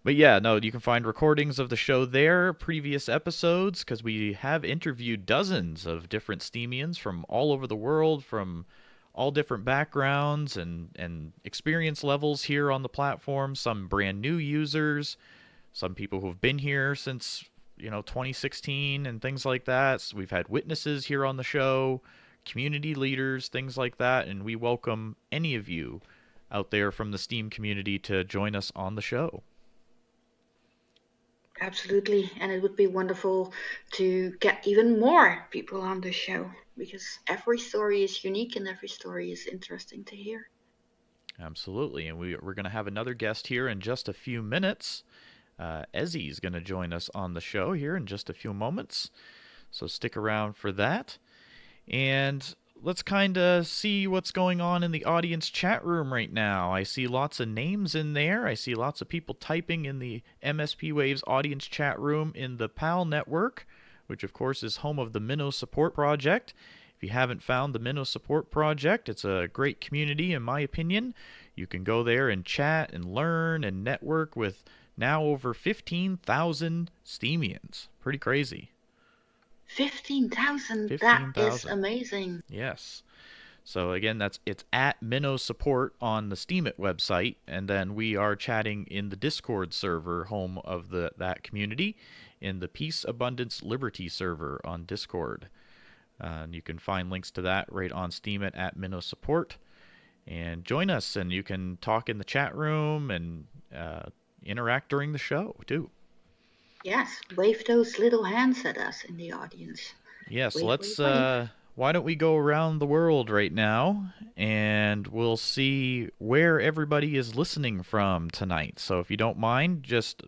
but you can find recordings of the show there, previous episodes, because we have interviewed dozens of different Steemians from all over the world, from all different backgrounds and experience levels here on the platform. Some brand new users, some people who've been here since 2016 and things like that. So we've had witnesses here on the show, community leaders, things like that, and we welcome any of you out there from the Steem community to join us on the show. Absolutely, and it would be wonderful to get even more people on the show, because every story is unique and every story is interesting to hear. Absolutely, and we're going to have another guest here in just a few minutes. Ezzy is going to join us on the show here in just a few moments, so stick around for that. And let's kind of see what's going on in the audience chat room right now. I see lots of names in there. I see lots of people typing in the MSP Waves audience chat room in the PAL network, which of course is home of the Ma1ne Support Project. If you haven't found the Ma1ne Support Project, it's a great community in my opinion. You can go there and chat and learn and network with now over 15,000 Steemians. Pretty crazy. 15,000. That is amazing. Yes. So again, it's at Ma1ne Support on the Steemit website, and then we are chatting in the Discord server, home of that community, in the Peace, Abundance, Liberty server on Discord. And you can find links to that right on Steemit at Ma1ne Support. And join us, and you can talk in the chat room and interact during the show too. Yes, wave those little hands at us in the audience. Yes, wave. Why don't we go around the world right now, and we'll see where everybody is listening from tonight. So if you don't mind, just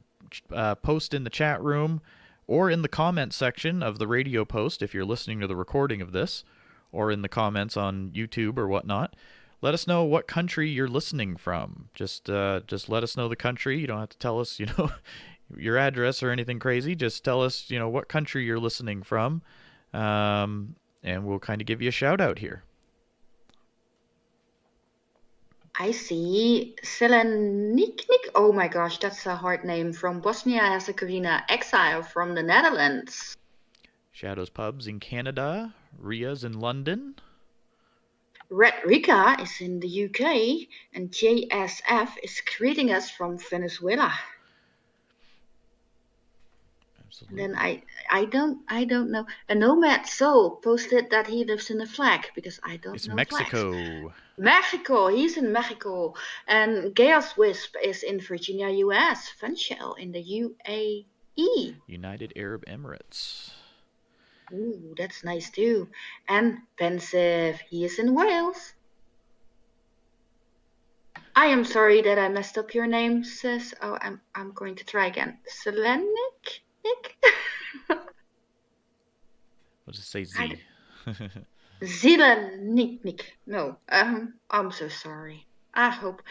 post in the chat room or in the comment section of the radio post if you're listening to the recording of this, or in the comments on YouTube or whatnot. Let us know what country you're listening from. Just let us know the country. You don't have to tell us, your address or anything crazy. Just tell us, what country you're listening from, and we'll kind of give you a shout out here. I see Seleniknik. Oh my gosh, that's a hard name. From Bosnia-Herzegovina, exile from the Netherlands. Shadows Pubs in Canada. Ria's in London. Red Rika is in the UK, and JSF is greeting us from Venezuela. Absolutely. Then I don't know. A Nomad Soul posted that he lives in a flag, because I don't know. It's Mexico. Flags. Mexico, he's in Mexico. And Chaos Wisp is in Virginia, US. Funshell in the UAE. United Arab Emirates. Ooh, that's nice too. And Pensive, he is in Wales. I am sorry that I messed up your name, sis. Oh, I'm going to try again. Selenik? We'll just say Z. Zilenik. No, I'm so sorry. I hope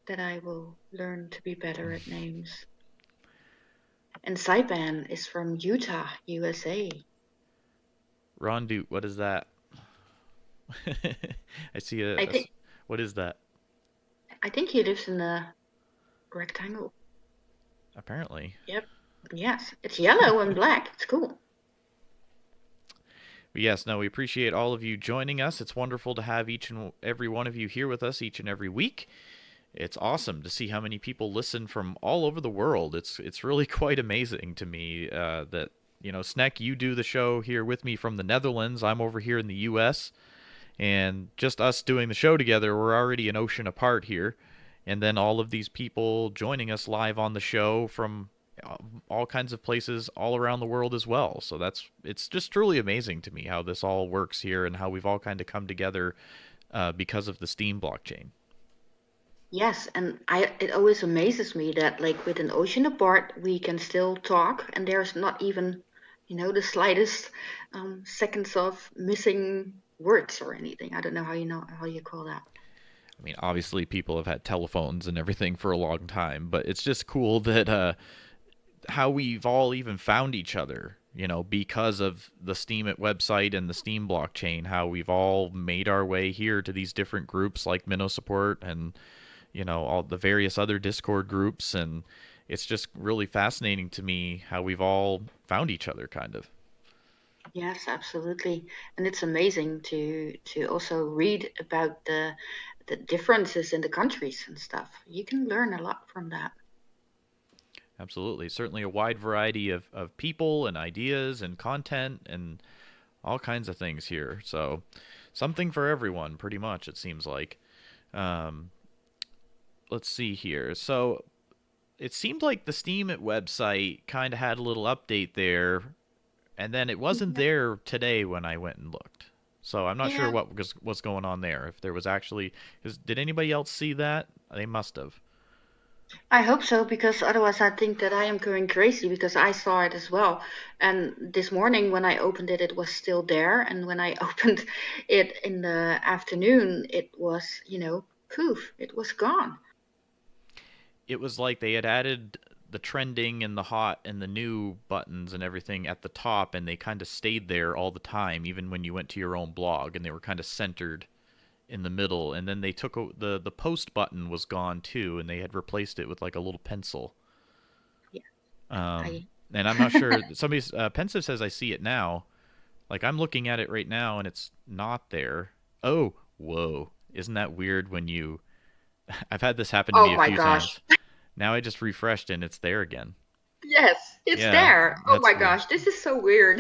that I will learn to be better at names. And Saipan is from Utah, USA. Rondoot, what is that? I see what is that? I think he lives in a rectangle. Apparently. Yep. Yes, it's yellow and black. It's cool. But yes, no, we appreciate all of you joining us. It's wonderful to have each and every one of you here with us each and every week. It's awesome to see how many people listen from all over the world. It's really quite amazing to me that, Snek, you do the show here with me from the Netherlands. I'm over here in the U.S., and just us doing the show together, we're already an ocean apart here. And then all of these people joining us live on the show from all kinds of places all around the world as well. So it's just truly amazing to me how this all works here and how we've all kind of come together because of the Steem blockchain. Yes, and it always amazes me that like with an ocean apart, we can still talk, and there's not even, the slightest seconds of missing words or anything. I don't know how you call that. I mean, obviously people have had telephones and everything for a long time, but it's just cool that how we've all even found each other, because of the Steemit website and the Steem blockchain, how we've all made our way here to these different groups like Minnow Support and, all the various other Discord groups. And it's just really fascinating to me how we've all found each other, kind of. Yes, absolutely. And it's amazing to also read about the differences in the countries and stuff. You can learn a lot from that. Absolutely. Certainly a wide variety of people and ideas and content and all kinds of things here. So something for everyone, pretty much, it seems like. Let's see here. So it seemed like the Steemit website kind of had a little update there, and then it wasn't there today when I went and looked. So I'm not sure what's going on there. If there was actually... Did anybody else see that? They must have. I hope so, because otherwise I think that I am going crazy, because I saw it as well. And this morning when I opened it, it was still there. And when I opened it in the afternoon, it was, poof, it was gone. It was like they had added the trending and the hot and the new buttons and everything at the top, and they kind of stayed there all the time, even when you went to your own blog, and they were kind of centered in the middle. And then they took the post button was gone too, and they had replaced it with like a little pencil. Yeah. And I'm not sure. Somebody's Pensive says I see it now. Like I'm looking at it right now, and it's not there. Oh, whoa! Isn't that weird when you? I've had this happen to me a few times. Now I just refreshed and it's there again. Yes, it's there. Oh my gosh, this is so weird.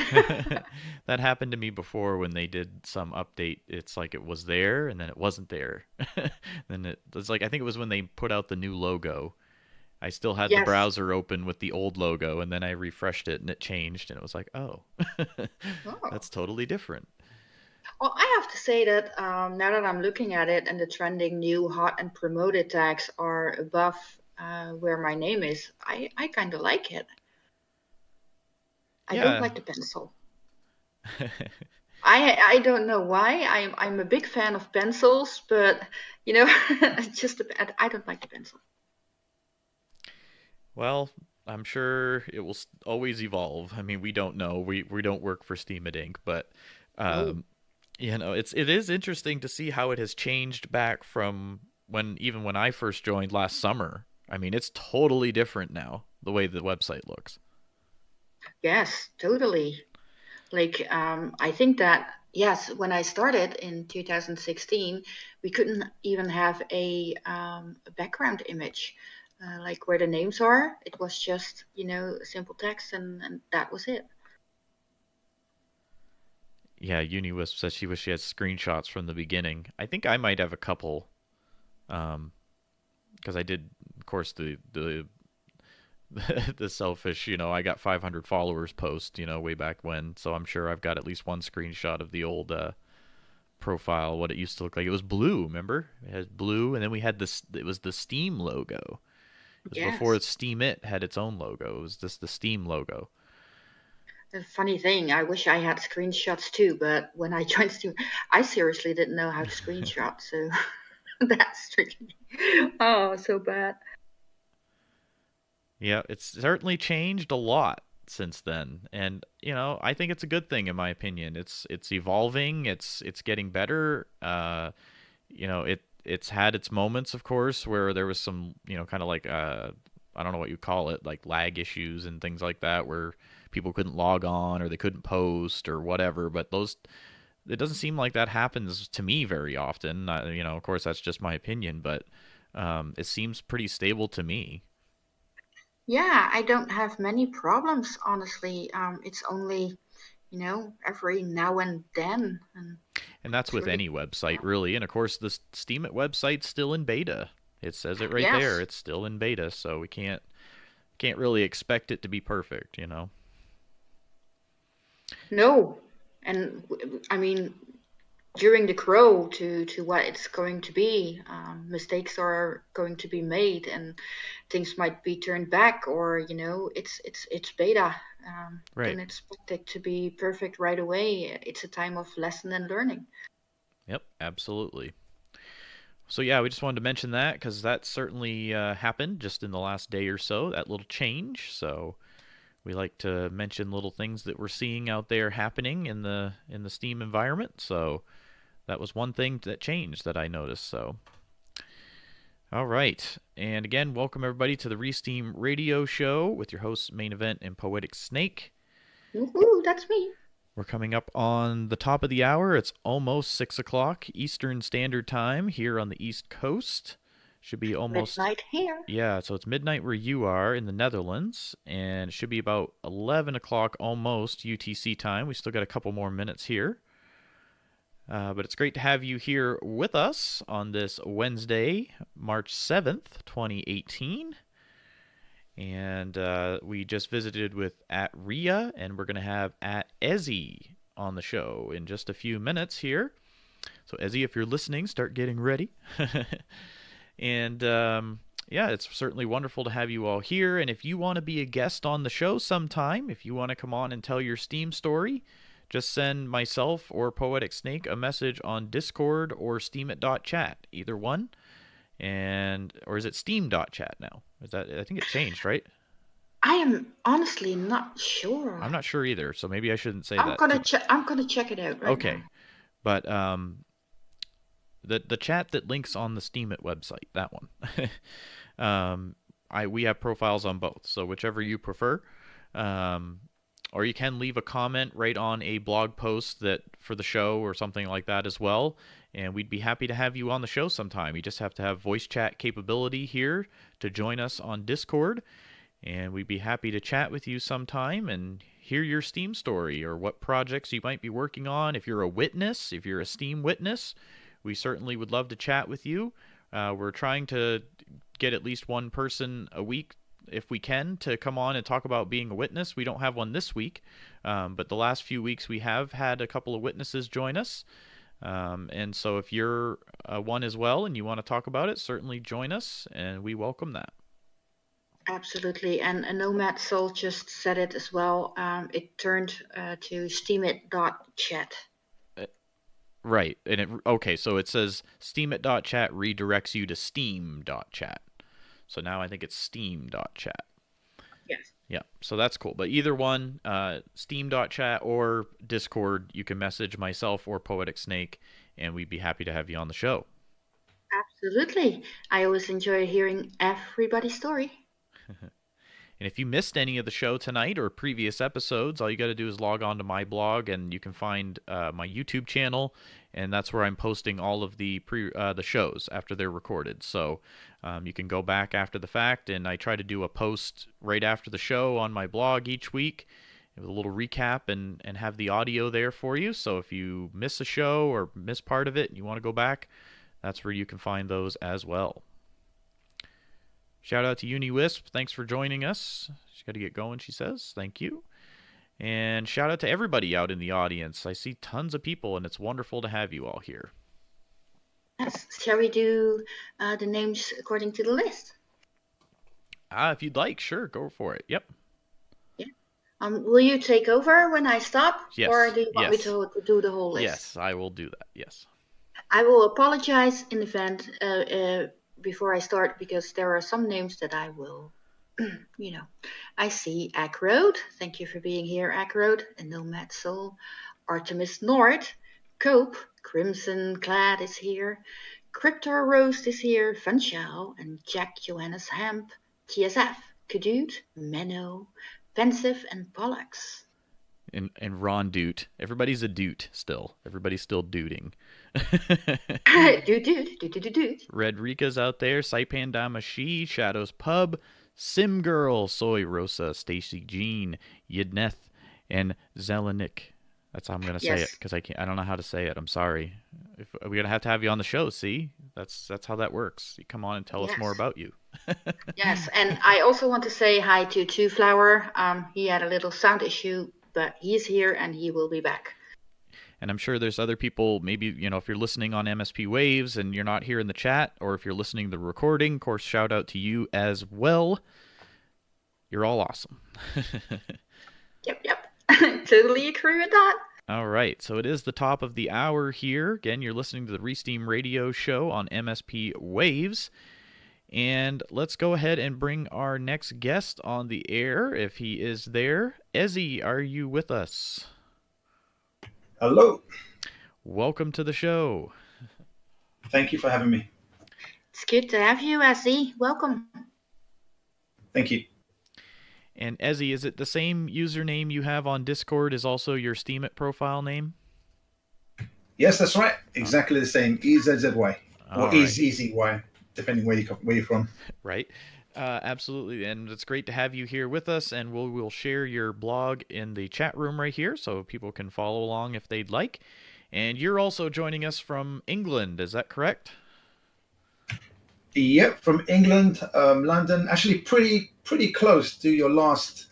That happened to me before when they did some update. It's like it was there and then it wasn't there. Then it's like, I think it was when they put out the new logo. I still had the browser open with the old logo, and then I refreshed it and it changed, and it was like, oh. That's totally different. Well, I have to say that now that I'm looking at it and the trending new hot and promoted tags are above where my name is, I kind of like it. I don't like the pencil. I don't know why. I'm a big fan of pencils, but just I don't like the pencil. Well, I'm sure it will always evolve. I mean, we don't know. We don't work for Steemit Inc., but it is interesting to see how it has changed back from when I first joined last summer. I mean, it's totally different now, the way the website looks. Yes, totally. Like, I think that, yes, when I started in 2016, we couldn't even have a background image, like where the names are. It was just, simple text, and that was it. Yeah, UniWisp says she wished she had screenshots from the beginning. I think I might have a couple, because I did, of course, the selfish, I got 500 followers post, way back when. So I'm sure I've got at least one screenshot of the old profile, what it used to look like. It was blue, remember? It had blue, and then we had this, it was the Steem logo. It was before Steemit had its own logo. It was just the Steem logo. The funny thing, I wish I had screenshots too, but when I joined Steem, I seriously didn't know how to screenshot, so that's tricky. Oh, so bad. Yeah, it's certainly changed a lot since then. And, I think it's a good thing in my opinion. It's evolving, it's getting better. It's had its moments, of course, where there was some, kind of like I don't know what you call it, like lag issues and things like that where people couldn't log on or they couldn't post or whatever, but those it doesn't seem like that happens to me very often. Of course that's just my opinion, but it seems pretty stable to me. Yeah, I don't have many problems, honestly. It's only, every now and then, and And that's it's with really, any website, really. And of course, the Steemit website's still in beta. It says it right there. yes, It's still in beta, so we can't really expect it to be perfect. no, and I mean, during the grow to what it's going to be, mistakes are going to be made, and things might be turned back, or it's beta. Right. Don't expect it to be perfect right away. It's a time of lesson and learning. Yep. Absolutely. So yeah, we just wanted to mention that because that certainly happened just in the last day or so. That little change. So we like to mention little things that we're seeing out there happening in the Steam environment. So that was one thing that changed that I noticed. So all right. And again, welcome everybody to the Resteem Radio Show with your hosts, Main Event and Poetic Snake. Woohoo, that's me. We're coming up on the top of the hour. It's almost 6 o'clock Eastern Standard Time here on the East Coast. Should be almost. Midnight here. Yeah, so it's midnight where you are in the Netherlands, and it should be about 11 o'clock almost UTC time. We still got a couple more minutes here. But it's great to have you here with us on this Wednesday, March 7th, 2018. And we just visited with at Ria, and we're going to have at Ezzy on the show in just a few minutes here. So Ezzy, if you're listening, start getting ready. And yeah, it's certainly wonderful to have you all here. And if you want to be a guest on the show sometime, if you want to come on and tell your Steam story, just send myself or Poetic Snake a message on Discord or Steemit.chat, either one. Or is it Steam.chat now? Is that, I think it changed, right? I am honestly not sure. I'm not sure either, so maybe I shouldn't say I'm that. gonna check. I'm gonna check it out right Okay, now. but the chat that links on the Steemit website, that one. We have profiles on both, so whichever you prefer. Or you can leave a comment right on a blog post that for the show or something like that as well, and we'd be happy to have you on the show sometime. You just have to have voice chat capability here to join us on Discord, and we'd be happy to chat with you sometime and hear your Steam story or what projects you might be working on. If you're a witness, if you're a Steam witness, we certainly would love to chat with you. We're trying to get at least one person a week, if we can, to come on and talk about being a witness. We don't have one this week, but the last few weeks we have had a couple of witnesses join us. And so if you're one as well and you want to talk about it, certainly join us, and we welcome that. Absolutely, and Nomad Soul just said it as well. It turned to Steemit.chat. Right. And okay, so it says Steemit.chat redirects you to Steam.chat. So now I think it's Steam.chat. Yes. Yeah, so that's cool. But either one, Steam.chat or Discord, you can message myself or Poetic Snake, and we'd be happy to have you on the show. Absolutely. I always enjoy hearing everybody's story. And if you missed any of the show tonight or previous episodes, all you got to do is log on to my blog, and you can find my YouTube channel, and that's where I'm posting all of the shows after they're recorded. So you can go back after the fact, and I try to do a post right after the show on my blog each week with a little recap and have the audio there for you. So if you miss a show or miss part of it and you want to go back, that's where you can find those as well. Shout out to UniWisp. Thanks for joining us. She's got to get going, she says. Thank you. And shout out to everybody out in the audience. I see tons of people, and it's wonderful to have you all here. Yes. Shall we do the names according to the list? If you'd like, sure, go for it. Yep. Yeah. Will you take over when I stop? Yes. Or do you want me Yes. to do the whole list? Yes, I will do that. Yes. I will apologize in advance before I start, because there are some names that I will I see Ackroad. Thank you for being here, Ackroad. And Nomad Soul. Artemis Nord. Cope. Crimson Clad is here. Cryptor Roast is here. Funchal and Jack Johannes Hemp. TSF. Kadute. Menno. Pensive and Pollux. And Ron Doot. Everybody's a doot still. Everybody's still dooting. Doot. Red Rika's out there. Saipan Damashi. Shadows Pub. Sim Girl. Soy Rosa. Stacy Jean. Yidneth. And Zelenik. That's how I'm gonna say it because I don't know how to say it. I'm sorry. We're gonna have to have you on the show. See, that's how that works. You come on and tell us more about you. Yes, and I also want to say hi to Two Flower. He had a little sound issue, but he's here and he will be back. And I'm sure there's other people. Maybe if you're listening on MSPWaves and you're not here in the chat, or if you're listening to the recording, of course, shout out to you as well. You're all awesome. Yep. Totally agree with that. All right, so it is the top of the hour here. Again, you're listening to the Steem Radio show on MSPWaves. And let's go ahead and bring our next guest on the air, if he is there. Ezzy, are you with us? Hello. Welcome to the show. Thank you for having me. It's good to have you, Ezzy. Welcome. Thank you. And Ezzy, is it the same username you have on Discord is also your Steemit profile name? Yes, that's right. Exactly the same. EZZY or right. EZZY, depending where you're from. Right. Absolutely. And it's great to have you here with us. And we'll share your blog in the chat room right here so people can follow along if they'd like. And you're also joining us from England. Is that correct? Yep, from England, London. Actually, pretty close to your last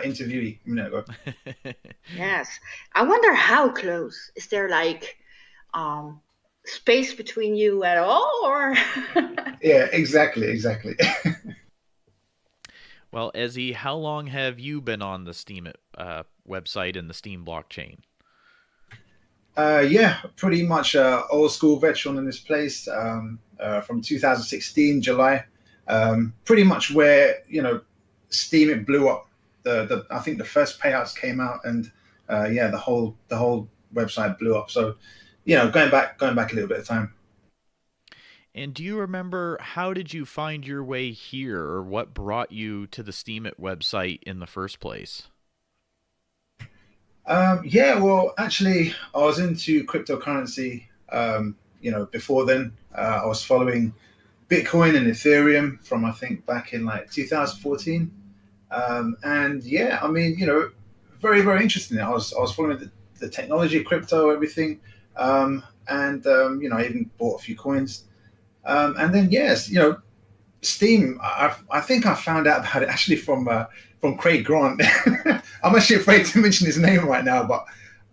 interview a minute ago. Yes. I wonder how close. Is there space between you at all, or? Yeah, exactly. Well, Ezzy, how long have you been on the Steemit website and the Steem blockchain? Yeah, pretty much old school veteran in this place from 2016 July. Pretty much where Steemit blew up. I think the first payouts came out, and the whole website blew up. So going back a little bit of time. And do you remember, how did you find your way here, or what brought you to the Steemit website in the first place? Well, actually, I was into cryptocurrency. Before then, I was following Bitcoin and Ethereum from, I think, back in 2014. Very, very interesting. I was following the technology, crypto, everything. I even bought a few coins. And then, yes, Steem, I think I found out about it actually from Craig Grant. I'm actually afraid to mention his name right now, but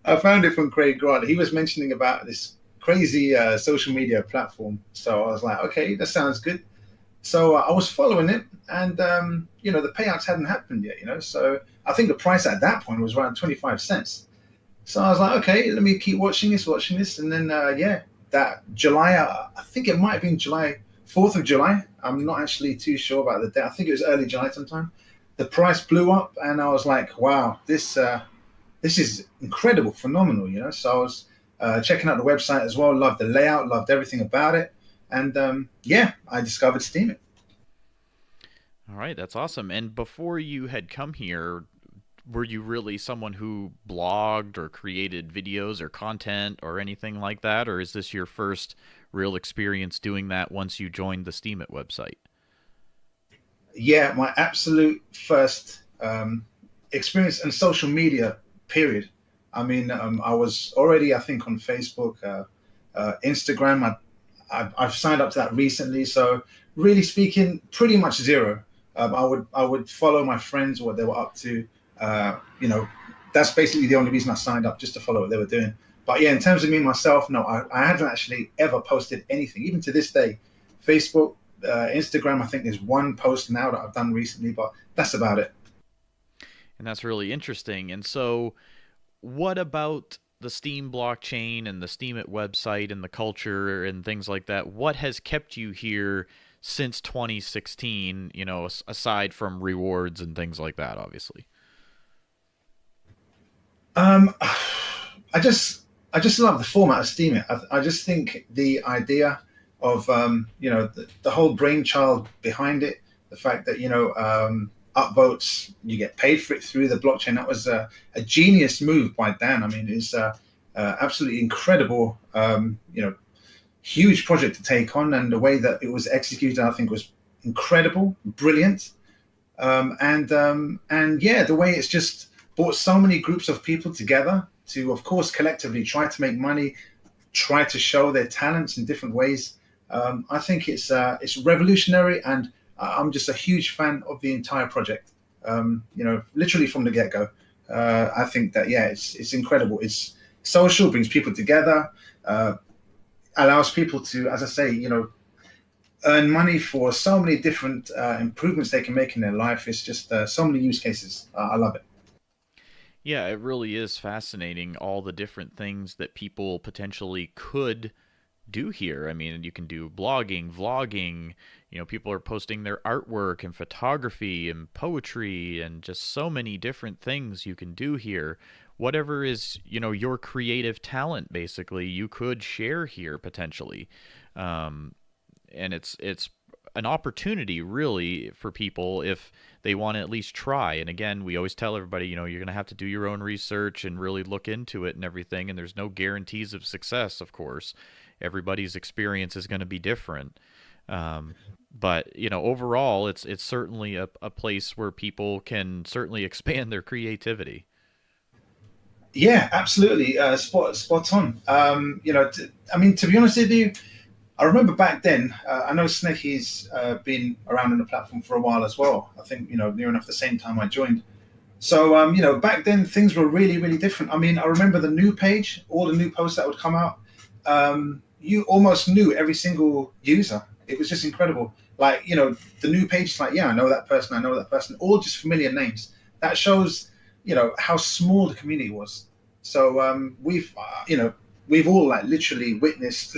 I found it from Craig Grant. He was mentioning about this crazy social media platform. So I was like, okay, that sounds good. So I was following it, and the payouts hadn't happened yet. So I think the price at that point was around 25 cents. So I was like, okay, let me keep watching this, and then that July, I think it might have been 4th of July. I'm not actually too sure about the date. I think it was early July sometime. The price blew up, and I was like, wow, this is incredible, phenomenal. So I was checking out the website as well. Loved the layout, loved everything about it. And I discovered Steemit. All right, that's awesome. And before you had come here, were you really someone who blogged or created videos or content or anything like that? Or is this your first real experience doing that once you joined the Steemit website? Yeah, my absolute first experience in social media, period. I mean, I was already, I think, on Facebook, Instagram. I've signed up to that recently. So really speaking, pretty much zero. I would follow my friends, what they were up to. That's basically the only reason I signed up, just to follow what they were doing. But yeah, in terms of me myself, no, I haven't actually ever posted anything, even to this day. Facebook, Instagram, I think there's one post now that I've done recently, but that's about it. And that's really interesting. And so what about the Steem blockchain and the Steemit website and the culture and things like that? What has kept you here since 2016, aside from rewards and things like that, obviously? I just love the format of Steemit. I just think the idea of the whole brainchild behind it, the fact that upvotes, you get paid for it through the blockchain. That was a genius move by Dan. I mean, it's absolutely incredible. Huge project to take on, and the way that it was executed, I think, was incredible, brilliant. And the way it's just brought so many groups of people together to, of course, collectively try to make money, try to show their talents in different ways. I think it's revolutionary, and I'm just a huge fan of the entire project. Literally from the get-go. I think that it's incredible. It's social, brings people together, allows people to, as I say, earn money for so many different improvements they can make in their life. It's just so many use cases. I love it. Yeah, it really is fascinating, all the different things that people potentially could do here. I mean, you can do blogging, vlogging, people are posting their artwork and photography and poetry and just so many different things you can do here. Whatever is, your creative talent, basically, you could share here potentially. And it's an opportunity, really, for people if they want to at least try. And again, we always tell everybody, you're going to have to do your own research and really look into it and everything. And there's no guarantees of success, of course. Everybody's experience is going to be different. But overall, it's certainly a place where people can certainly expand their creativity. Yeah, absolutely. Spot on. To be honest with you, I remember back then, I know Snekky's been around on the platform for a while as well. I think, near enough the same time I joined. So, back then things were really, really different. I mean, I remember the new page, all the new posts that would come out. You almost knew every single user. It was just incredible. Like, the new page is like, yeah, I know that person, all just familiar names. That shows, how small the community was. So we've all like literally witnessed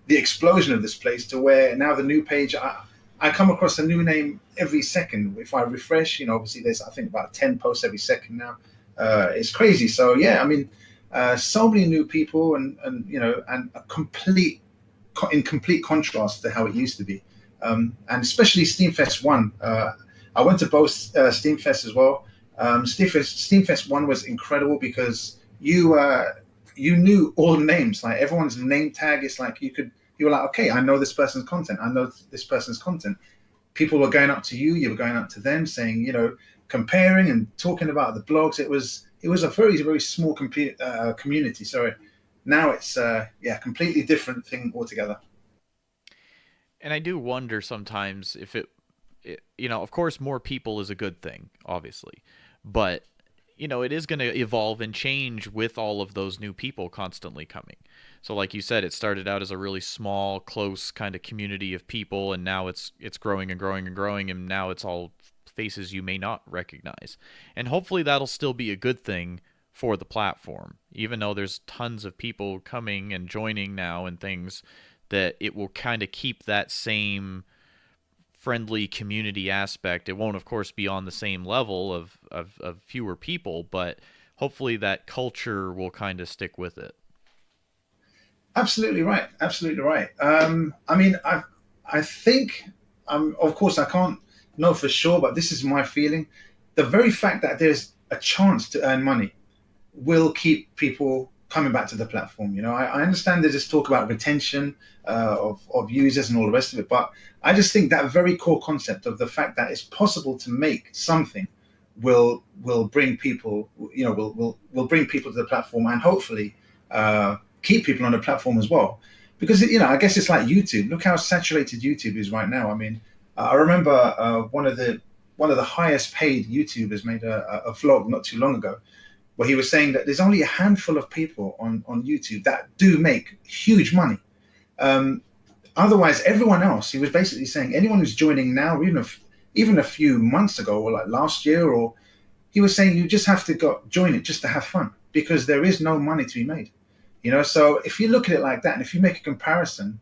the explosion of this place to where now the new page, I come across a new name every second. If I refresh, obviously there's, I think, about 10 posts every second now. It's crazy. So yeah, I mean, so many new people and in complete contrast to how it used to be. And especially Steamfest 1. I went to both Steamfest as well. Steamfest 1 was incredible because you knew all the names, like everyone's name tag. It's like you were like, okay, I know this person's content. I know this person's content. People were going up to you. You were going up to them, saying, comparing and talking about the blogs. It was a very, very small community. Sorry. Now it's completely different thing altogether. And I do wonder sometimes if it of course, more people is a good thing, obviously, but it is going to evolve and change with all of those new people constantly coming. So like you said, it started out as a really small, close kind of community of people, and now it's growing and growing and growing, and now it's all faces you may not recognize. And hopefully that'll still be a good thing for the platform, even though there's tons of people coming and joining now and things, that it will kind of keep that same friendly community aspect. It won't, of course, be on the same level of fewer people, but hopefully that culture will kind of stick with it. Absolutely right. I mean, I think, of course, I can't know for sure, but this is my feeling. The very fact that there's a chance to earn money will keep people coming back to the platform. I understand there's this talk about retention of users and all the rest of it, but I just think that very core concept of the fact that it's possible to make something will bring people, will bring people to the platform, and hopefully keep people on the platform as well. Because I guess it's like YouTube. Look how saturated YouTube is right now. I mean, I remember one of the highest paid YouTubers made a vlog not too long ago, where he was saying that there's only a handful of people on YouTube that do make huge money. Otherwise, everyone else, he was basically saying, anyone who's joining now, or even a few months ago, or like last year, or he was saying you just have to join it just to have fun, because there is no money to be made. So if you look at it like that, and if you make a comparison,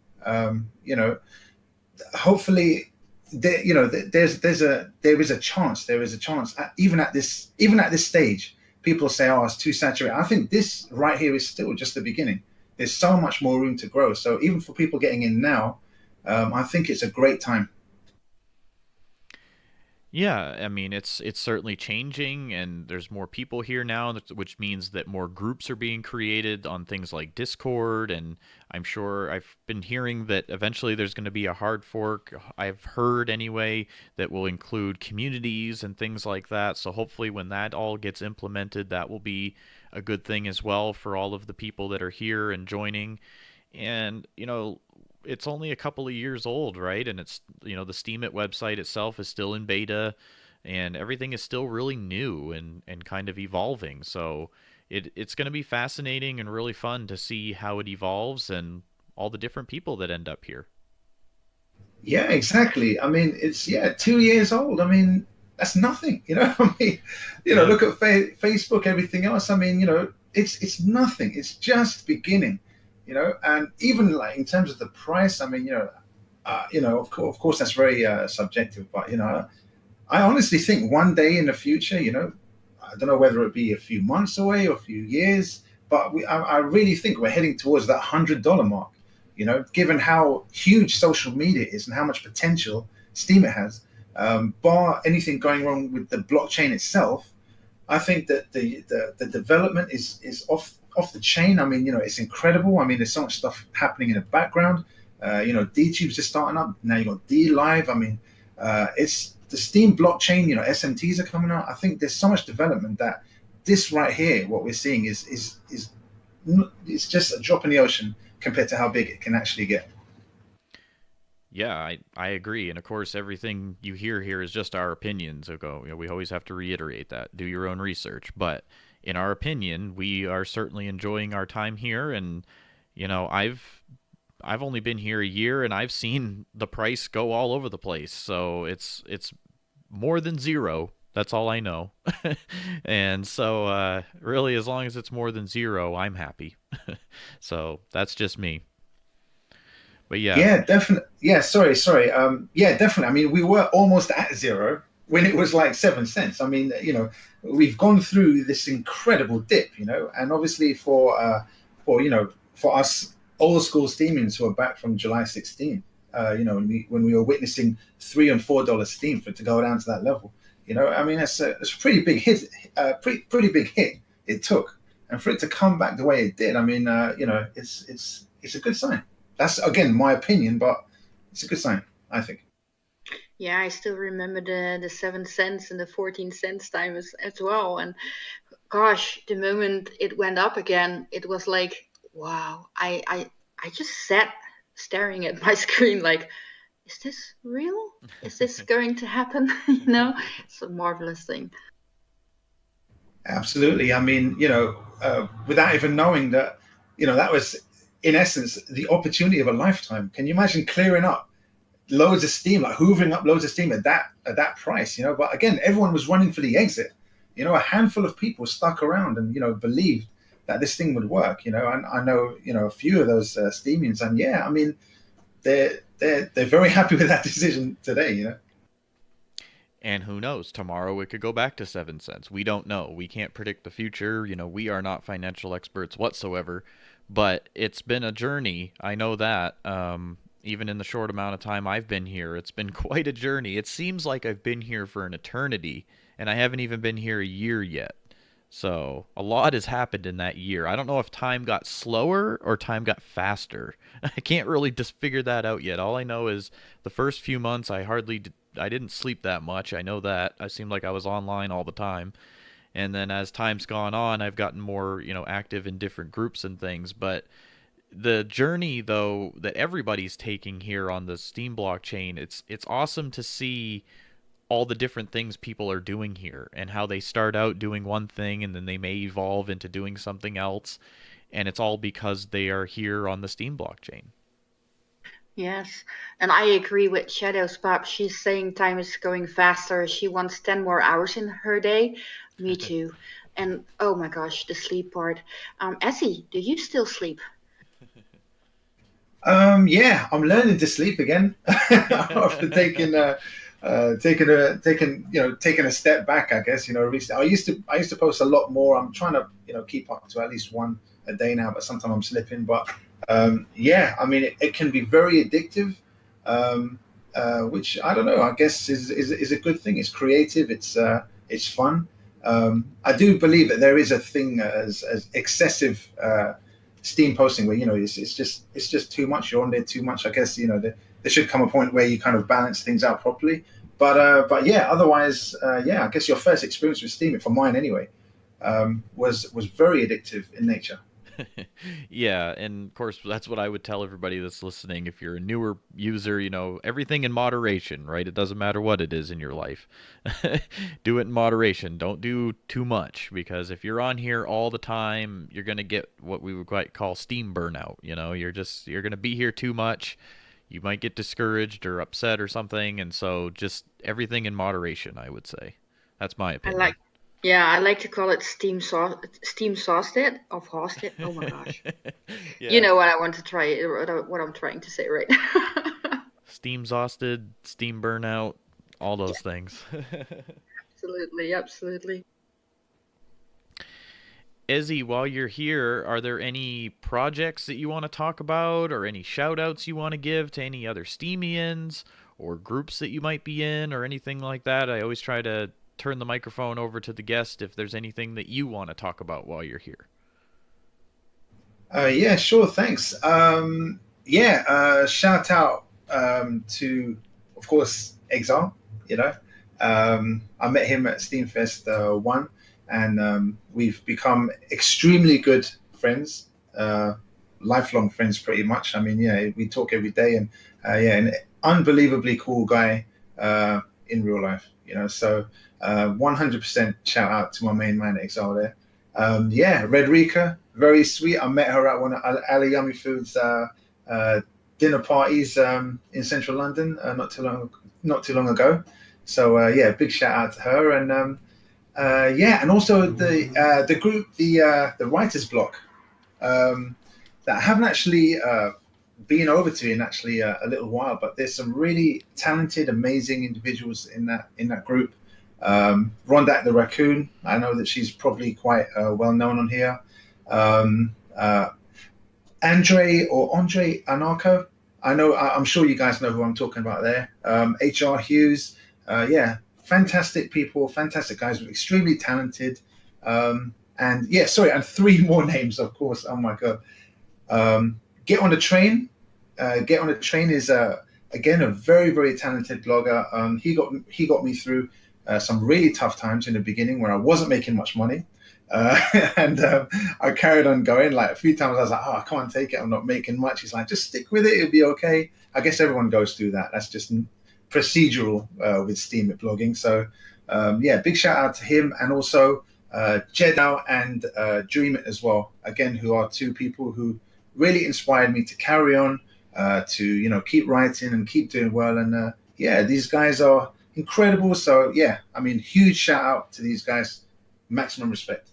hopefully there, there is a chance. There is a chance. Even at this stage, people say, "Oh, it's too saturated." I think this right here is still just the beginning. There's so much more room to grow. So even for people getting in now, I think it's a great time. Yeah, I mean it's certainly changing, and there's more people here now, which means that more groups are being created on things like Discord, and I'm sure I've been hearing that eventually there's going to be a hard fork. I've heard anyway that will include communities and things like that. So hopefully when that all gets implemented, that will be a good thing as well for all of the people that are here and joining. And it's only a couple of years old, right? And it's the Steemit website itself is still in beta, and everything is still really new and kind of evolving. So it's going to be fascinating and really fun to see how it evolves and all the different people that end up here. Yeah, exactly. I mean, it's 2 years old. I mean, that's nothing. I mean, Yeah. look at Facebook, everything else. I mean, it's nothing. It's just beginning. And even like in terms of the price, I mean, of course, that's very subjective. But I honestly think one day in the future, I don't know whether it be a few months away or a few years, but I really think we're heading towards that $100 mark. Given how huge social media is and how much potential Steam it has, bar anything going wrong with the blockchain itself, I think that the development is off the chain. I mean, it's incredible. I mean, there's so much stuff happening in the background. DTube's just starting up now. You got D Live. I mean, it's the Steam blockchain. SMTs are coming out. I think there's so much development that this right here, what we're seeing is it's just a drop in the ocean compared to how big it can actually get. Yeah, I agree. And of course, everything you hear here is just our opinions. So we always have to reiterate that. Do your own research. But in our opinion, we are certainly enjoying our time here. And, I've only been here a year, and I've seen the price go all over the place. So it's more than zero. That's all I know. And so really, as long as it's more than zero, I'm happy. So that's just me. But yeah. Yeah, definitely. Yeah, sorry. Yeah, definitely. I mean, we were almost at zero when it was like 7 cents. I mean, we've gone through this incredible dip, and obviously for us old school Steemians who are back from July 16th, when we were witnessing $3 and $4 Steem for it to go down to that level, I mean, it's a pretty big hit, pretty big hit it took, and for it to come back the way it did, I mean, it's a good sign. That's again my opinion, but it's a good sign, I think. Yeah, I still remember the 7 cents and the 14 cents time as well. And gosh, the moment it went up again, it was like, wow. I just sat staring at my screen like, is this real? Is this going to happen? It's a marvelous thing. Absolutely. I mean, without even knowing that, that was in essence the opportunity of a lifetime. Can you imagine clearing up loads of Steem, like hoovering up loads of Steem at that price? But again, everyone was running for the exit. A handful of people stuck around and believed that this thing would work. And I know a few of those Steemians, and yeah, I mean, they're very happy with that decision today. And who knows? Tomorrow it could go back to 7 cents. We don't know. We can't predict the future. We are not financial experts whatsoever. But it's been a journey. I know that. Even in the short amount of time I've been here, it's been quite a journey. It seems like I've been here for an eternity, and I haven't even been here a year yet. So a lot has happened in that year. I don't know if time got slower or time got faster. I can't really just figure that out yet. All I know is the first few months I didn't sleep that much. I know that. I seemed like I was online all the time. And then as time's gone on, I've gotten more, active in different groups and things. But the journey though that everybody's taking here on the Steem blockchain, it's awesome to see all the different things people are doing here and how they start out doing one thing and then they may evolve into doing something else, and it's all because they are here on the Steem blockchain. Yes, and I agree with Shadow's Pop. She's saying time is going faster. She wants 10 more hours in her day. Me too. And oh my gosh, the sleep part. Essie, do you still sleep? Yeah, I'm learning to sleep again after taking a step back. I guess recently I used to post a lot more. I'm trying to keep up to at least one a day now, but sometimes I'm slipping. But yeah, I mean it can be very addictive, um, which I don't know. I guess is a good thing. It's creative. It's fun. I do believe that there is a thing as excessive. Steam posting where it's just too much. You're on there too much. I guess there should come a point where you kind of balance things out properly. But yeah, otherwise, yeah, I guess your first experience with Steam, for mine anyway, was very addictive in nature. Yeah, and of course that's what I would tell everybody that's listening. If you're a newer user, everything in moderation, right? It doesn't matter what it is in your life. Do it in moderation. Don't do too much, because if you're on here all the time, you're going to get what we would quite call Steam burnout. You're going to be here too much. You might get discouraged or upset or something, and so just everything in moderation, I would say. That's my I opinion. like, yeah, I like to call it steam sauced it or host it. Oh my gosh. You Yeah. know what I want to try, what I'm trying to say, right? Steam exhausted, Steam burnout, all those things. Absolutely, absolutely. Izzy, while you're here, are there any projects that you want to talk about or any shout outs you want to give to any other Steemians or groups that you might be in or anything like that? I always try to turn the microphone over to the guest if there's anything that you want to talk about while you're here. Yeah, sure. Thanks. Yeah, shout out to, of course, Exile. You know, I met him at Steamfest 1, and we've become extremely good friends, lifelong friends, pretty much. I mean, yeah, we talk every day, and yeah, an unbelievably cool guy in real life. 100% shout out to my main man, Exile there. Yeah, Red Rika, very sweet. I met her at one of Ali Yummy Foods dinner parties in central London not too long ago. So yeah, big shout out to her, and yeah, and also the group, the writers block that I haven't actually been over to in actually a little while, but there's some really talented, amazing individuals in that group. Rondak the raccoon, I know that she's probably quite well known on here. Um, uh, Andre Anarco, I'm sure you guys know who I'm talking about there. HR Hughes, yeah, fantastic people, fantastic guys, extremely talented. And yeah, sorry, and three more names, of course. Oh my god. Get on the train. Get on the train is again a very very talented blogger. He got me through some really tough times in the beginning where I wasn't making much money. Uh, and I carried on going. Like a few times, I was like, "Oh, I can't take it. I'm not making much." He's like, "Just stick with it. It'll be okay." I guess everyone goes through that. That's just procedural with Steemit blogging. So, yeah, big shout out to him, and also Jedao and Dreamit as well. Again, who are two people who really inspired me to carry on, to keep writing and keep doing well. And yeah, these guys are incredible. So yeah, I mean, huge shout out to these guys. Maximum respect.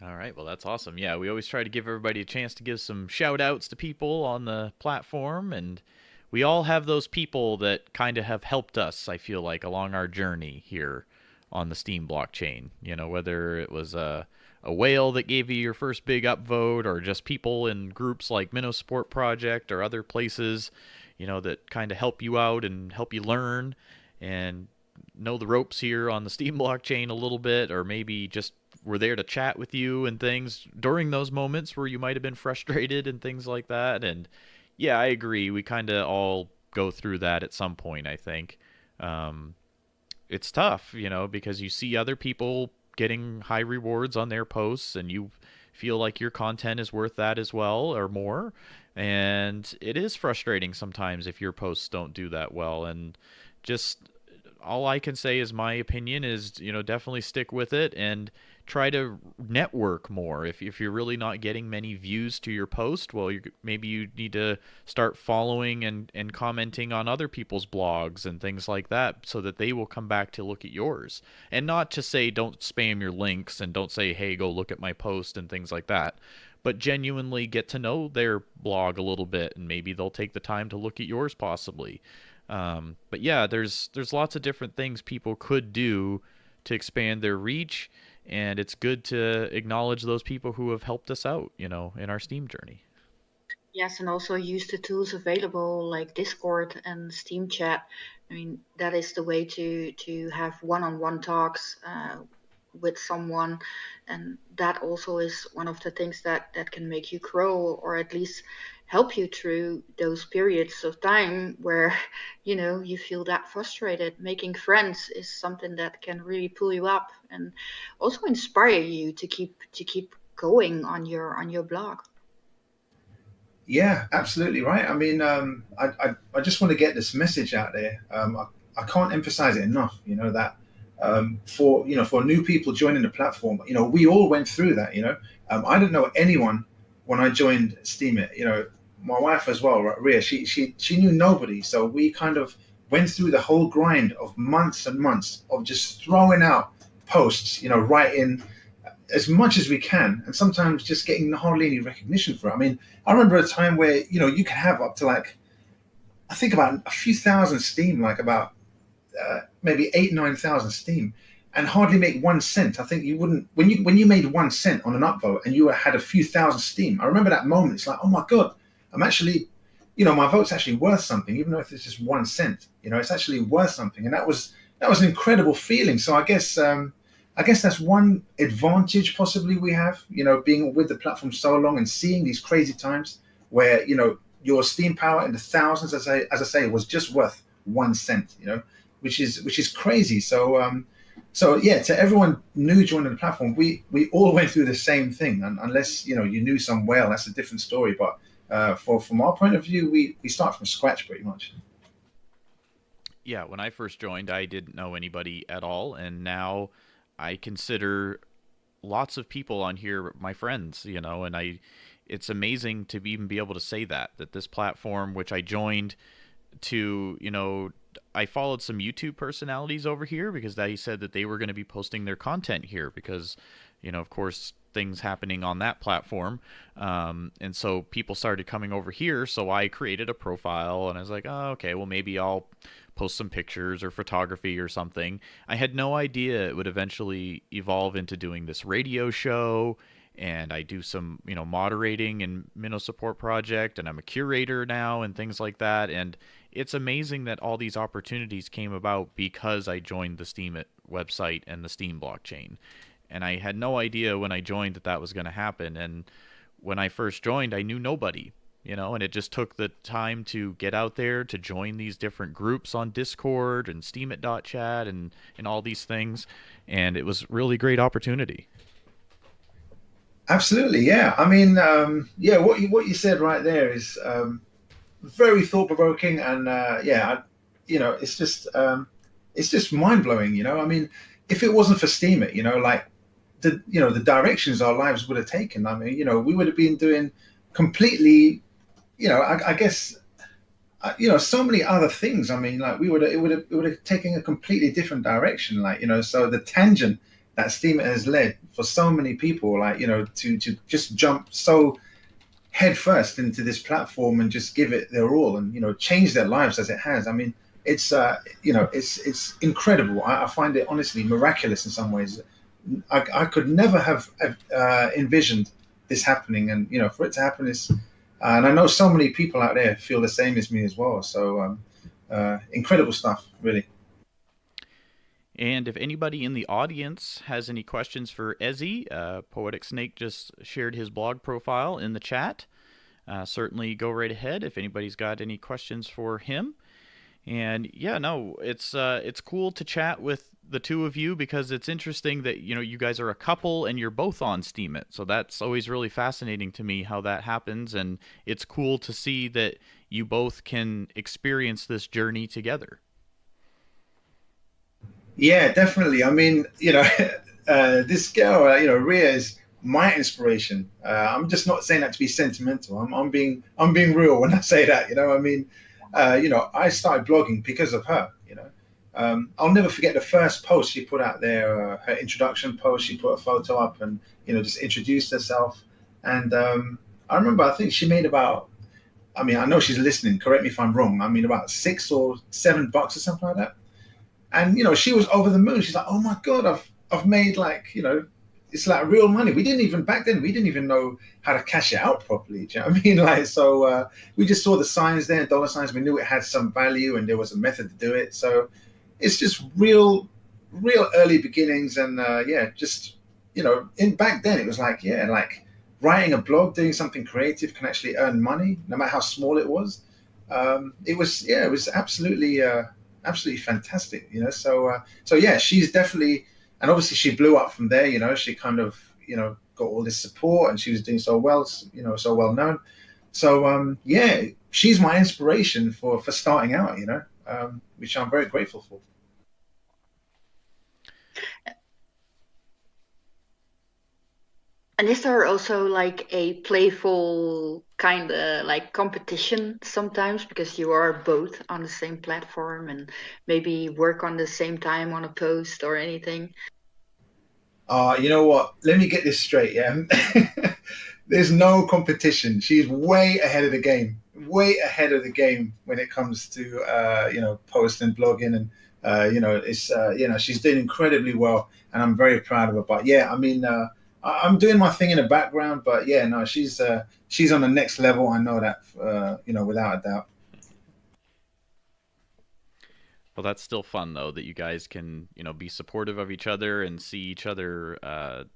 All right, well, that's awesome. Yeah, we always try to give everybody a chance to give some shout outs to people on the platform, and we all have those people that kind of have helped us, I feel like, along our journey here on the Steem blockchain. Whether it was a whale that gave you your first big upvote, or just people in groups like Minnow Support Project or other places, that kind of help you out and help you learn and know the ropes here on the Steem blockchain a little bit, or maybe just were there to chat with you and things during those moments where you might have been frustrated and things like that. And yeah, I agree. We kind of all go through that at some point, I think. Um, it's tough, because you see other people getting high rewards on their posts and you feel like your content is worth that as well or more. And it is frustrating sometimes if your posts don't do that well. And just all I can say is my opinion is, definitely stick with it and try to network more. If you're really not getting many views to your post, well, maybe you need to start following and commenting on other people's blogs and things like that so that they will come back to look at yours. And not to say don't spam your links and don't say, hey, go look at my post and things like that. but genuinely get to know their blog a little bit, and maybe they'll take the time to look at yours possibly. But yeah, there's lots of different things people could do to expand their reach, and it's good to acknowledge those people who have helped us out, in our Steem journey. Yes, and also use the tools available like Discord and Steam Chat. I mean, that is the way to have one-on-one talks with someone, and that also is one of the things that can make you grow, or at least help you through those periods of time where you feel that frustrated. Making friends is something that can really pull you up and also inspire you to keep going on your blog. Yeah, absolutely right. I mean, I just want to get this message out there. I can't emphasize it enough. That for new people joining the platform, we all went through that. I didn't know anyone when I joined Steemit. My wife as well, Ria. She knew nobody, so we kind of went through the whole grind of months and months of just throwing out posts. Writing as much as we can, and sometimes just getting hardly any recognition for it. I mean, I remember a time where you could have up to I think about a few thousand Steem, like about maybe 8,000-9,000 Steem, and hardly make 1 cent. I think you wouldn't when you made 1 cent on an upvote and you had a few thousand Steem. I remember that moment. It's like, oh my god, I'm actually, my vote's actually worth something, even though if it's just 1 cent. It's actually worth something, and that was an incredible feeling. So I guess that's one advantage possibly we have, being with the platform so long and seeing these crazy times where, your Steem power in the thousands, as I say, was just worth 1 cent, which is crazy. So yeah, to everyone new joining the platform, we all went through the same thing. And unless, you knew some whale, that's a different story. But from our point of view, we start from scratch pretty much. Yeah, when I first joined, I didn't know anybody at all, and now I consider lots of people on here my friends, and it's amazing to even be able to say that this platform, which I joined to, I followed some YouTube personalities over here because they said that they were going to be posting their content here because, of course, things happening on that platform. And so people started coming over here. So I created a profile and I was like, oh, okay, well, maybe I'll post some pictures or photography or something. I had no idea it would eventually evolve into doing this radio show, and I do some, moderating and Minnow Support Project, and I'm a curator now and things like that. And it's amazing that all these opportunities came about because I joined the Steemit website and the Steem blockchain. And I had no idea when I joined that was going to happen. And when I first joined, I knew nobody. And it just took the time to get out there, to join these different groups on Discord and Steemit.chat and all these things. And it was really great opportunity. Absolutely. Yeah. I mean, what you said right there is very thought provoking. And it's just mind blowing. I mean, if it wasn't for Steemit, the directions our lives would have taken. I mean, we would have been doing completely, I guess, so many other things. I mean, like it would have taken a completely different direction. So the tangent that Steemit has led for so many people, to just jump so headfirst into this platform and just give it their all and, change their lives as it has. I mean, it's incredible. I find it honestly miraculous in some ways. I could never have envisioned this happening, and for it to happen is, and I know so many people out there feel the same as me as well. So incredible stuff, really. And if anybody in the audience has any questions for Ezzy, Poetic Snake just shared his blog profile in the chat. Certainly go right ahead if anybody's got any questions for him. And yeah, no, it's cool to chat with the two of you because it's interesting that, you guys are a couple and you're both on Steemit. So that's always really fascinating to me how that happens. And it's cool to see that you both can experience this journey together. Yeah, definitely. I mean, this girl, Ria is my inspiration. I'm just not saying that to be sentimental. I'm being real when I say that. I mean, I started blogging because of her. I'll never forget the first post she put out there. Her introduction post. She put a photo up and just introduced herself. And I remember, I think she made about, I mean, I know she's listening, correct me if I'm wrong, I mean, about $6 or $7 or something like that. And, she was over the moon. She's like, oh my God, I've made like, it's like real money. Back then, we didn't even know how to cash it out properly. Do you know what I mean? Like, so we just saw the signs there, dollar signs. We knew it had some value and there was a method to do it. So it's just real early beginnings. And just, back then it was like, like writing a blog, doing something creative can actually earn money, no matter how small it was. It was absolutely fantastic, so yeah, she's definitely, and obviously she blew up from there. She kind of got all this support, and she was doing so well, so well known. So she's my inspiration for starting out, which I'm very grateful for. And is there also like a playful kind of like competition sometimes, because you are both on the same platform and maybe work on the same time on a post or anything? You know what? Let me get this straight, yeah? There's no competition. She's way ahead of the game. Way ahead of the game when it comes to posting, blogging, and it's she's doing incredibly well, and I'm very proud of her. But yeah, I mean, I'm doing my thing in the background, but yeah, no, she's on the next level. I know that, without a doubt. Well, that's still fun though, that you guys can, be supportive of each other and see each other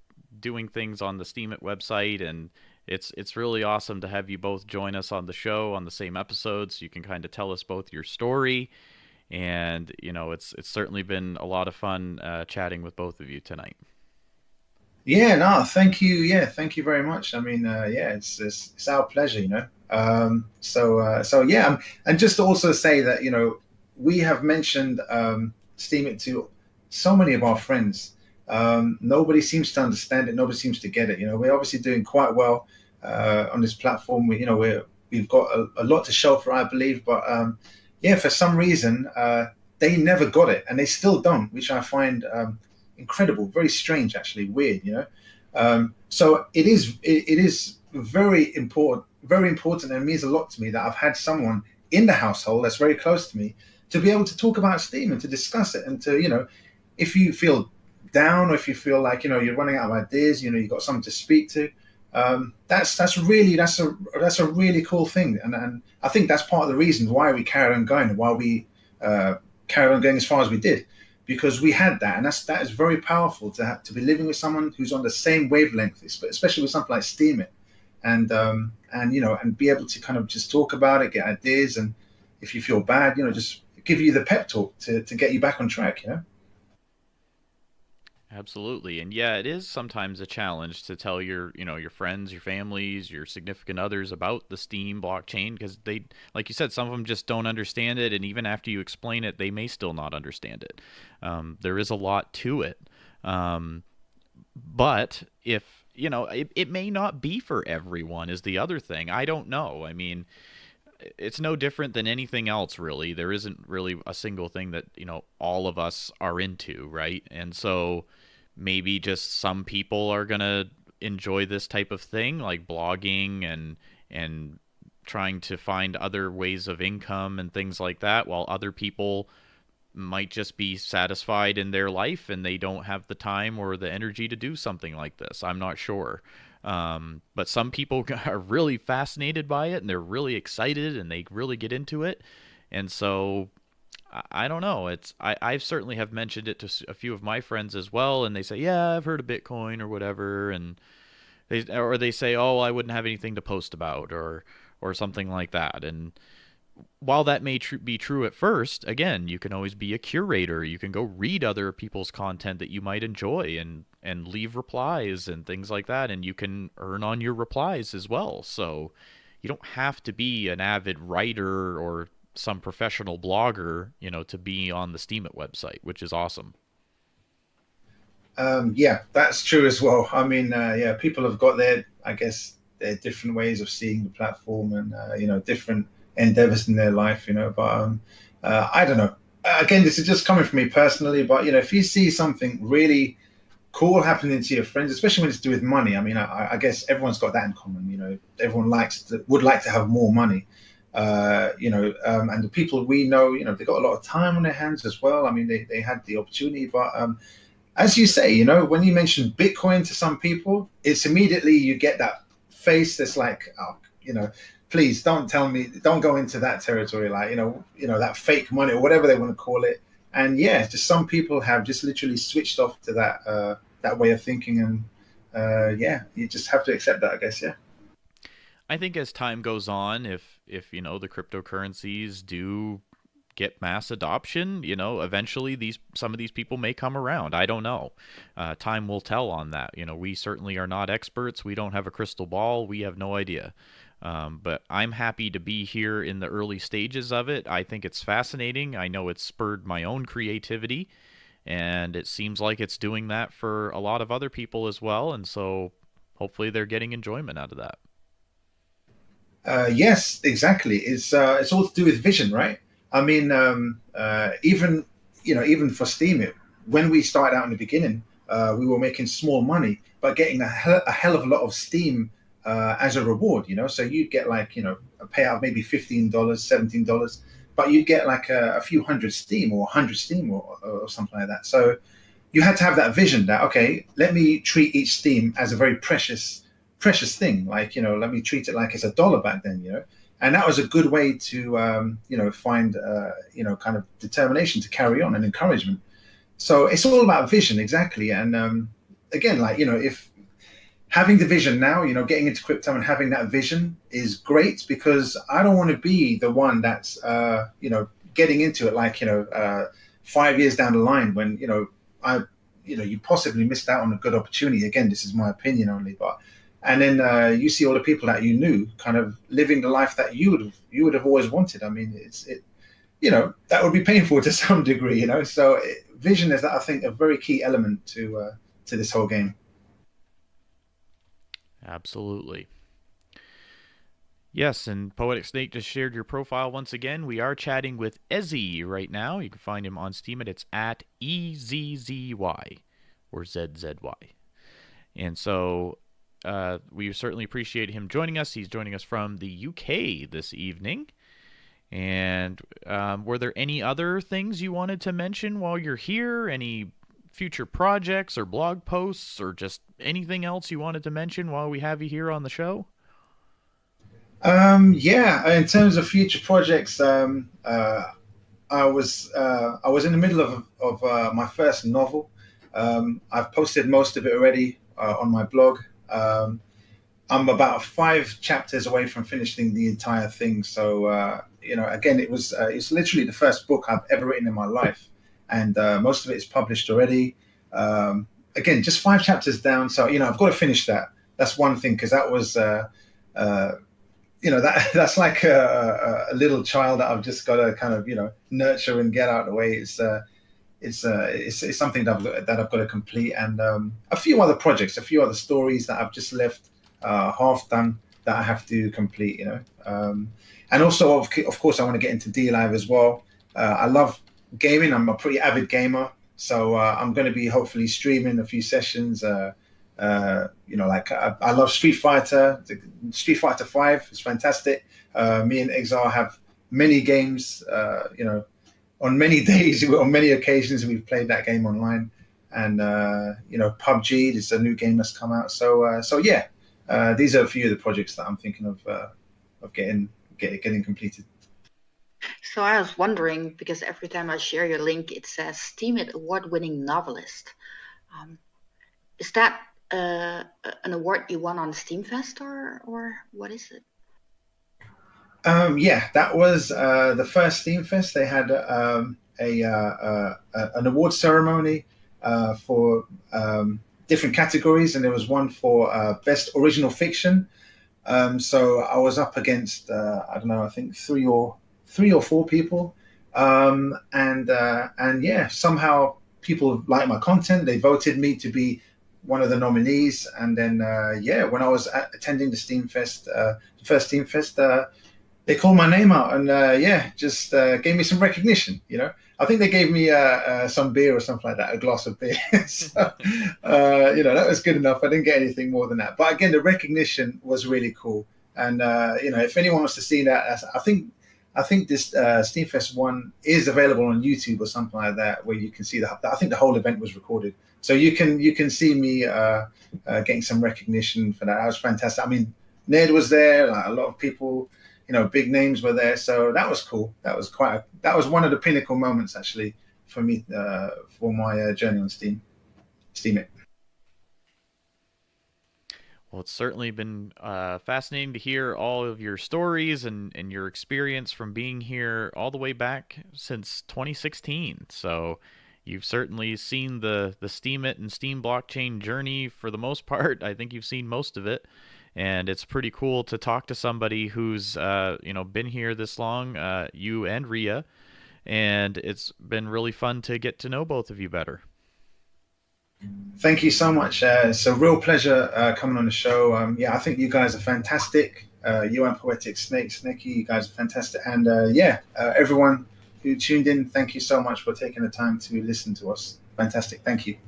doing things on the Steemit website, and it's really awesome to have you both join us on the show on the same episode, so you can kind of tell us both your story. And it's certainly been a lot of fun chatting with both of you tonight. Yeah, no, thank you. Yeah, thank you very much. I mean, it's our pleasure. So yeah, and just to also say that we have mentioned Steemit to so many of our friends. Nobody seems to understand it. Nobody seems to get it. We're obviously doing quite well on this platform. We've got a lot to show for, I believe. But for some reason, they never got it, and they still don't, which I find incredible, very strange, actually, weird. So it is very important, and it means a lot to me that I've had someone in the household that's very close to me to be able to talk about Steem and to discuss it, and to if you feel down, or if you feel like you're running out of ideas, you've got someone to speak to. That's a really cool thing, and I think that's part of the reason why we carried on going, and why we carried on going as far as we did, because we had that, and that is very powerful to be living with someone who's on the same wavelength, especially with something like Steemit, and be able to kind of just talk about it, get ideas, and if you feel bad, just give you the pep talk to get you back on track. Absolutely. And yeah, it is sometimes a challenge to tell your friends, your families, your significant others about the Steem blockchain, because they, like you said, some of them just don't understand it. And even after you explain it, they may still not understand it. There is a lot to it. But if, it may not be for everyone is the other thing. I don't know. I mean, it's no different than anything else, really. There isn't really a single thing that, all of us are into, right? And so maybe just some people are going to enjoy this type of thing, like blogging and trying to find other ways of income and things like that, while other people might just be satisfied in their life and they don't have the time or the energy to do something like this. I'm not sure. But some people are really fascinated by it, and they're really excited, and they really get into it. And so I don't know. I certainly have mentioned it to a few of my friends as well, and they say, yeah, I've heard of Bitcoin or whatever, and they say, oh, I wouldn't have anything to post about, or something like that. And while that may be true at first, again, you can always be a curator. You can go read other people's content that you might enjoy and leave replies and things like that, and you can earn on your replies as well. So you don't have to be an avid writer or some professional blogger, to be on the Steemit website, which is awesome. Yeah, that's true as well. I mean, people have got their different ways of seeing the platform, and different endeavors in their life, but I don't know. Again, this is just coming from me personally, but if you see something really cool happening to your friends, especially when it's to do with money. I mean, I guess everyone's got that in common. You know, everyone would like to have more money. And the people we know, you know, they got a lot of time on their hands as well. I mean, they had the opportunity, but as you say, you know, when you mention Bitcoin to some people, it's immediately you get that face that's like, oh, you know, please don't go into that territory, like, you know, that fake money or whatever they want to call it. And yeah, just some people have just literally switched off to that way of thinking, and you just have to accept that, I guess. Yeah. I think as time goes on, if you know, the cryptocurrencies do get mass adoption, you know, eventually some of these people may come around. I don't know. Time will tell on that. You know, we certainly are not experts. We don't have a crystal ball. We have no idea. But I'm happy to be here in the early stages of it. I think it's fascinating. I know it's spurred my own creativity, and it seems like it's doing that for a lot of other people as well. And so hopefully they're getting enjoyment out of that. Yes, exactly. It's all to do with vision, right? I mean, even for Steemit, when we started out in the beginning, we were making small money, but getting a hell of a lot of Steem as a reward. You know, so you'd get like, you know, a payout of maybe $15, $17, but you'd get like a few hundred Steem or 100 Steem or something like that. So you had to have that vision that, okay, let me treat each Steem as a very precious thing. Like, you know, let me treat it like it's $1 back then, you know. And that was a good way to, find, kind of determination to carry on and encouragement. So it's all about vision, exactly. And again, like, you know, if having the vision now, you know, getting into crypto and having that vision is great, because I don't want to be the one that's, getting into it like, 5 years down the line when, you possibly missed out on a good opportunity. Again, this is my opinion only, but. And then you see all the people that you knew kind of living the life that you would have always wanted. I mean, that would be painful to some degree, you know. So vision is, I think, a very key element to this whole game. Absolutely. Yes, and Poetic Snake just shared your profile once again. We are chatting with Ezzy right now. You can find him on Steemit. It's at EZZY or ZZY. And so we certainly appreciate him joining us. He's joining us from the UK this evening. And were there any other things you wanted to mention while you're here? Any future projects or blog posts or just anything else you wanted to mention while we have you here on the show? In terms of future projects, I was in the middle of my first novel. I've posted most of it already on my blog. I'm about 5 chapters away from finishing the entire thing. So, again, it's literally the first book I've ever written in my life. And most of it is published already. Again, just 5 chapters down. So, I've got to finish that. That's one thing, because that was, that's like a little child that I've just got to kind of, nurture and get out of the way. It's something that I've got to complete, and a few other projects, a few other stories that I've just left half done that I have to complete, and also of course I want to get into DLive as well. I love gaming. I'm a pretty avid gamer, so I'm going to be hopefully streaming a few sessions. I love Street Fighter. Street Fighter 5 is fantastic. Me and Exile have many games, on many days, on many occasions, we've played that game online, and PUBG is a new game that's come out. So these are a few of the projects that I'm thinking of getting completed. So I was wondering, because every time I share your link, it says Steemit award-winning novelist. Is that an award you won on Steamfest, or what is it? That was the first Steamfest. They had an award ceremony for different categories, and there was one for best original fiction. So I was up against I don't know, I think three or 4 people, and somehow people liked my content. They voted me to be one of the nominees, and then when I was attending the Steamfest, the first Steamfest. They called my name out and just gave me some recognition. I think they gave me some beer or something like that, a glass of beer. So, that was good enough. I didn't get anything more than that. But again, the recognition was really cool. And if anyone wants to see that, I think this Steamfest one is available on YouTube or something like that, where you can see I think the whole event was recorded, so you can see me getting some recognition for that. That was fantastic. I mean, Ned was there, like, a lot of people, big names were there, so that was cool. That was that was one of the pinnacle moments actually for me for my journey on Steemit. Well, it's certainly been fascinating to hear all of your stories and your experience from being here all the way back since 2016. So you've certainly seen the Steemit and Steem blockchain journey for the most part. I think you've seen most of it. And it's pretty cool to talk to somebody who's been here this long, you and Ria. And it's been really fun to get to know both of you better. Thank you so much. It's a real pleasure coming on the show. I think you guys are fantastic. You and Poetic Snekky, you guys are fantastic. And everyone who tuned in, thank you so much for taking the time to listen to us. Fantastic. Thank you.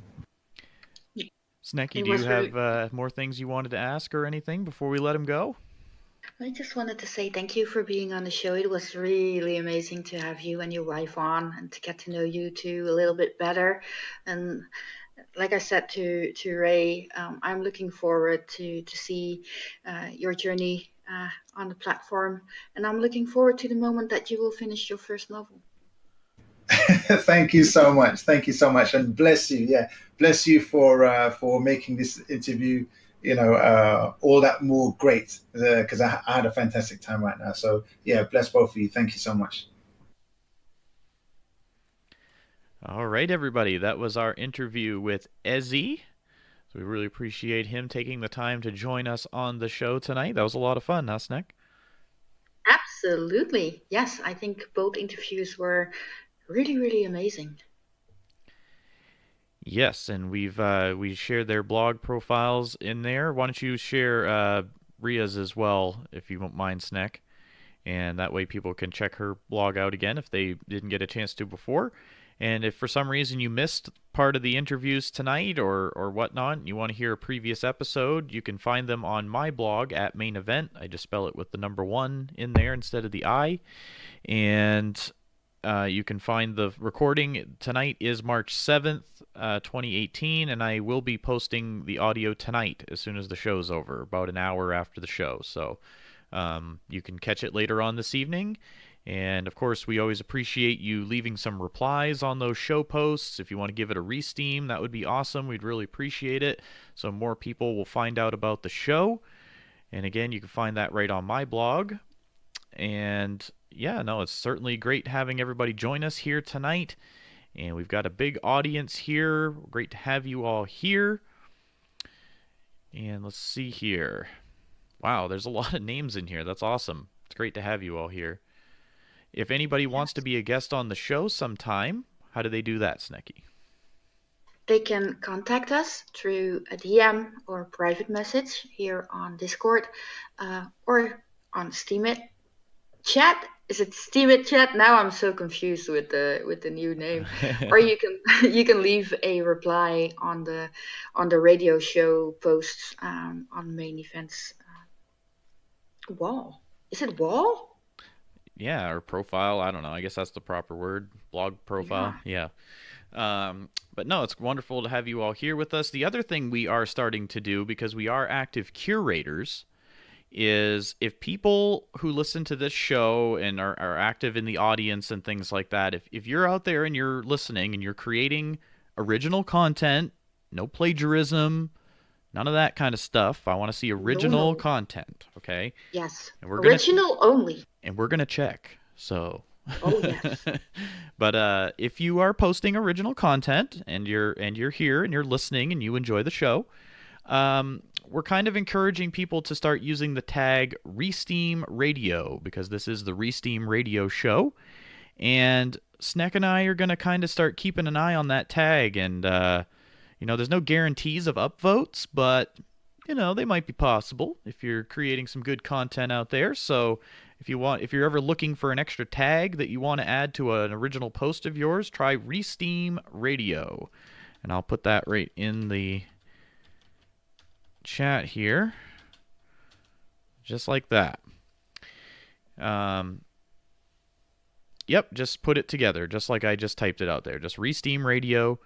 Snekky, do you have more things you wanted to ask or anything before we let him go? I just wanted to say thank you for being on the show. It was really amazing to have you and your wife on and to get to know you two a little bit better. And like I said to Ray, I'm looking forward to see your journey on the platform, and I'm looking forward to the moment that you will finish your first novel. Thank you so much. Thank you so much, and bless you. Yeah, bless you for making this interview, all that more great, because I had a fantastic time right now. So yeah, bless both of you. Thank you so much. All right, everybody. That was our interview with Ezzy. So we really appreciate him taking the time to join us on the show tonight. That was a lot of fun, huh, Snek? Absolutely. Yes, I think both interviews were really, really amazing. Yes, and we shared their blog profiles in there. Why don't you share Ria's as well, if you won't mind, Snek? And that way people can check her blog out again if they didn't get a chance to before. And if for some reason you missed part of the interviews tonight or whatnot, and you want to hear a previous episode, you can find them on my blog at Main Event. I just spell it with the number 1 in there instead of the I. And you can find the recording. Tonight is March 7th, 2018, and I will be posting the audio tonight as soon as the show's over, about an hour after the show. So you can catch it later on this evening. And, of course, we always appreciate you leaving some replies on those show posts. If you want to give it a re-steam, that would be awesome. We'd really appreciate it, so more people will find out about the show. And, again, you can find that right on my blog. And, yeah, no, it's certainly great having everybody join us here tonight. And we've got a big audience here. Great to have you all here. And let's see here. Wow, there's a lot of names in here. That's awesome. It's great to have you all here. If anybody wants to be a guest on the show sometime, how do they do that, Snekky? They can contact us through a DM or private message here on Discord or on Steemit chat. Is it Steemit chat? Now I'm so confused with the new name. Or you can leave a reply on the radio show posts on Main Event's wall. Is it wall? Yeah, or profile. I don't know. I guess that's the proper word. Blog profile. Yeah. But no, it's wonderful to have you all here with us. The other thing we are starting to do, because we are active curators, is if people who listen to this show and are active in the audience and things like that, if you're out there and you're listening and you're creating original content, no plagiarism, none of that kind of stuff. I want to see original content, okay? Yes. And we're original only. And we're going to check. So. Oh, yes. But if you are posting original content and you're here and you're listening and you enjoy the show, we're kind of encouraging people to start using the tag Steem Radio, because this is the Steem Radio show. And Snek and I are going to kind of start keeping an eye on that tag, and there's no guarantees of upvotes, but they might be possible if you're creating some good content out there. So if you're ever looking for an extra tag that you want to add to an original post of yours, try Steem Radio. And I'll put that right in the chat here. Just like that. Yep, just put it together, just like I just typed it out there. Just Steem Radio,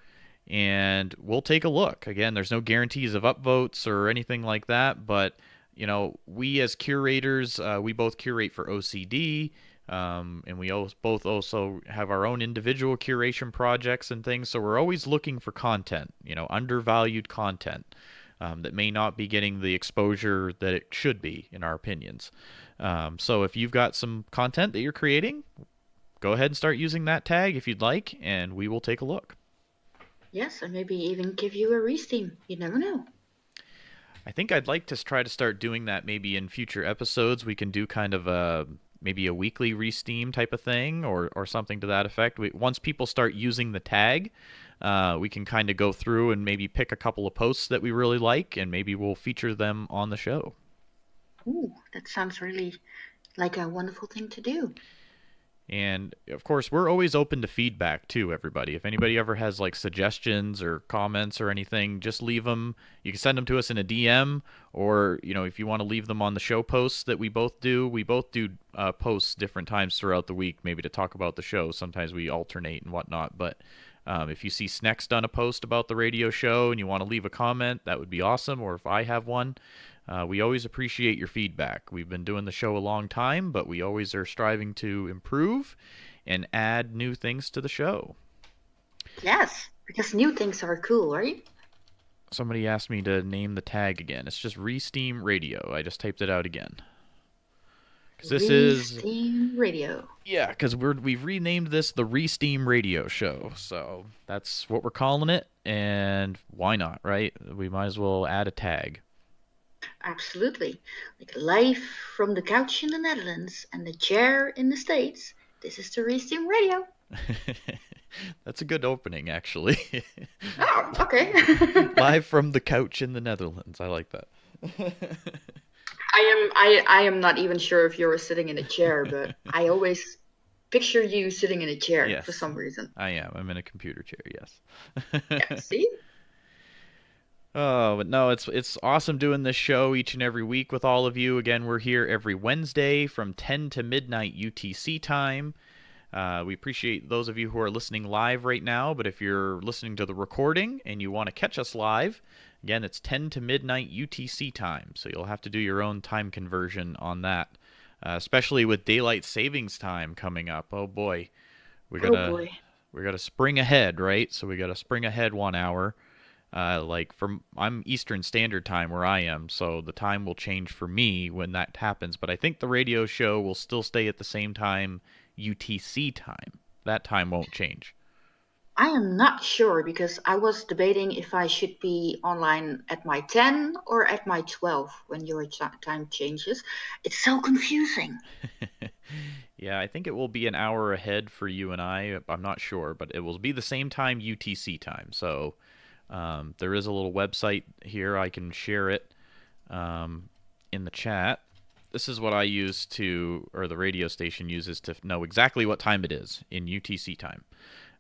and we'll take a look. Again, there's no guarantees of upvotes or anything like that, but we as curators, we both curate for OCD, and we both also have our own individual curation projects and things, so we're always looking for content, undervalued content that may not be getting the exposure that it should be, in our opinions. So if you've got some content that you're creating, go ahead and start using that tag if you'd like, and we will take a look. Yes, and maybe even give you a Resteem. You never know. I think I'd like to try to start doing that maybe in future episodes. We can do kind of maybe a weekly Resteem type of thing or something to that effect. Once people start using the tag, we can kind of go through and maybe pick a couple of posts that we really like, and maybe we'll feature them on the show. Ooh, that sounds really like a wonderful thing to do. And, of course, we're always open to feedback, too, everybody. If anybody ever has, suggestions or comments or anything, just leave them. You can send them to us in a DM, or, if you want to leave them on the show posts that we both do posts different times throughout the week, maybe to talk about the show. Sometimes we alternate and whatnot, but if you see Snek's done a post about the radio show and you want to leave a comment, that would be awesome, or if I have one. We always appreciate your feedback. We've been doing the show a long time, but we always are striving to improve and add new things to the show. Yes, because new things are cool, right? Somebody asked me to name the tag again. It's just Steem Radio. I just typed it out again. Because this is Steem Radio. Yeah, because we've renamed this the Steem Radio Show. So that's what we're calling it, and why not, right? We might as well add a tag. Absolutely. Like live from the couch in the Netherlands and the chair in the States, this is the Resteem Radio. That's a good opening, actually. Oh, okay. Live from the couch in the Netherlands. I like that. I am not even sure if you're sitting in a chair, but I always picture you sitting in a chair for some reason. I am. I'm in a computer chair, yes. Yeah, see? Oh, but no, it's awesome doing this show each and every week with all of you. Again, we're here every Wednesday from 10 to midnight UTC time. We appreciate those of you who are listening live right now, but if you're listening to the recording and you want to catch us live, again, it's 10 to midnight UTC time, so you'll have to do your own time conversion on that, especially with daylight savings time coming up. Oh boy, we gotta spring ahead, right? So we gotta spring ahead 1 hour. I'm Eastern Standard Time where I am, so the time will change for me when that happens, but I think the radio show will still stay at the same time UTC time. That time won't change. I am not sure because I was debating if I should be online at my 10 or at my 12 when your time changes. It's so confusing. Yeah, I think it will be an hour ahead for you and I. I'm not sure, but it will be the same time UTC time. So there is a little website here. I can share it in the chat. This is what I use or the radio station uses to know exactly what time it is in UTC time.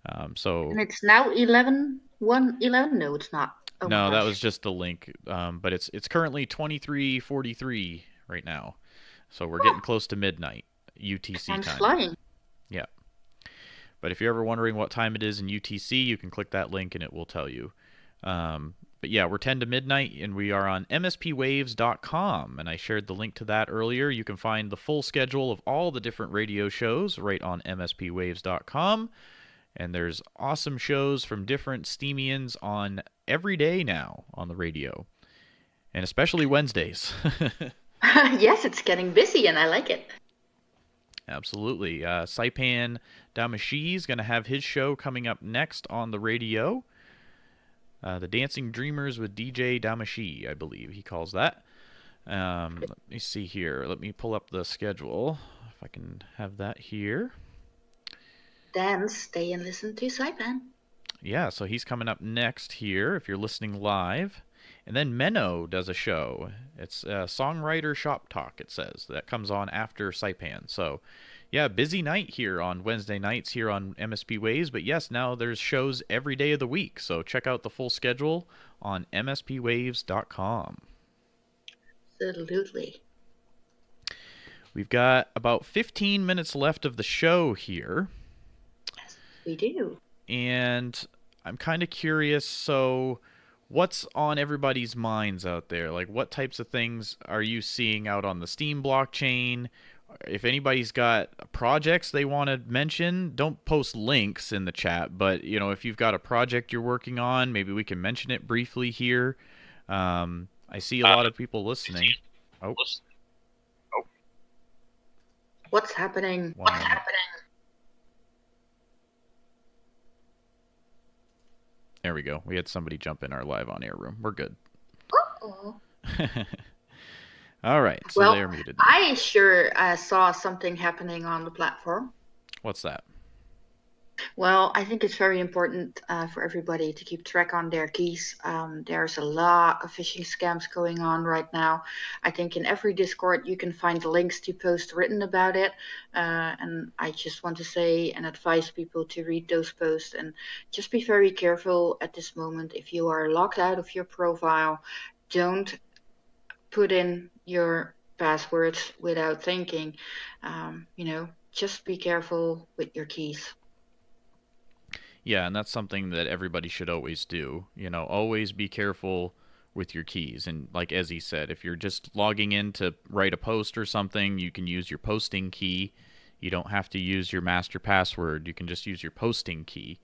And it's now 11? No, it's not. Oh no, that was just the link. But it's currently 23:43 right now. So we're getting close to midnight UTC time. I'm flying. Yeah. But if you're ever wondering what time it is in UTC, you can click that link and it will tell you. But yeah, we're 10 to midnight, and we are on MSPWaves.com, and I shared the link to that earlier. You can find the full schedule of all the different radio shows right on MSPWaves.com, and there's awesome shows from different Steemians on every day now on the radio, and especially Wednesdays. Yes, it's getting busy, and I like it. Absolutely. Saipan Damashi is going to have his show coming up next on the radio. The Dancing Dreamers with DJ Damashi, I believe he calls that. Let me see here. Let me pull up the schedule, if I can have that here. Then stay and listen to Saipan. Yeah, so he's coming up next here, if you're listening live. And then Menno does a show. It's a Songwriter Shop Talk, it says. That comes on after Saipan. So, yeah, busy night here on Wednesday nights here on MSPWaves. But yes, now there's shows every day of the week. So check out the full schedule on MSPWaves.com. Absolutely. We've got about 15 minutes left of the show here. Yes, we do. And I'm kind of curious, so what's on everybody's minds out there? Like, what types of things are you seeing out on the Steem blockchain? If anybody's got projects they want to mention, don't post links in the chat, but, you know, if you've got a project you're working on, maybe we can mention it briefly here. I see a lot of people listening. Oh. What's happening? What's happening? There we go. We had somebody jump in our live on air room. We're good. Uh-oh. All right. So well, they're muted. I sure saw something happening on the platform. What's that? Well, I think it's very important for everybody to keep track on their keys. There's a lot of phishing scams going on right now. I think in every Discord you can find links to posts written about it. And I just want to say and advise people to read those posts and just be very careful at this moment. If you are logged out of your profile, don't put in your passwords without thinking. Just be careful with your keys. Yeah, and that's something that everybody should always do. You know, always be careful with your keys. And like Ezzy said, if you're just logging in to write a post or something, you can use your posting key. You don't have to use your master password. You can just use your posting key.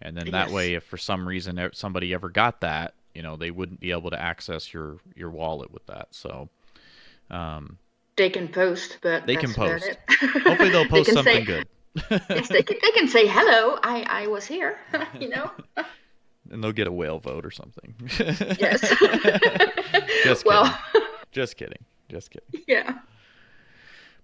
And then that way, if for some reason somebody ever got that, you know, they wouldn't be able to access your wallet with that. So they can post, but they that's can post. about it. Hopefully they'll post something good. Yes, they can say hello. I was here, you know. And they'll get a whale vote or something. Yes. Just kidding. Just kidding. Yeah.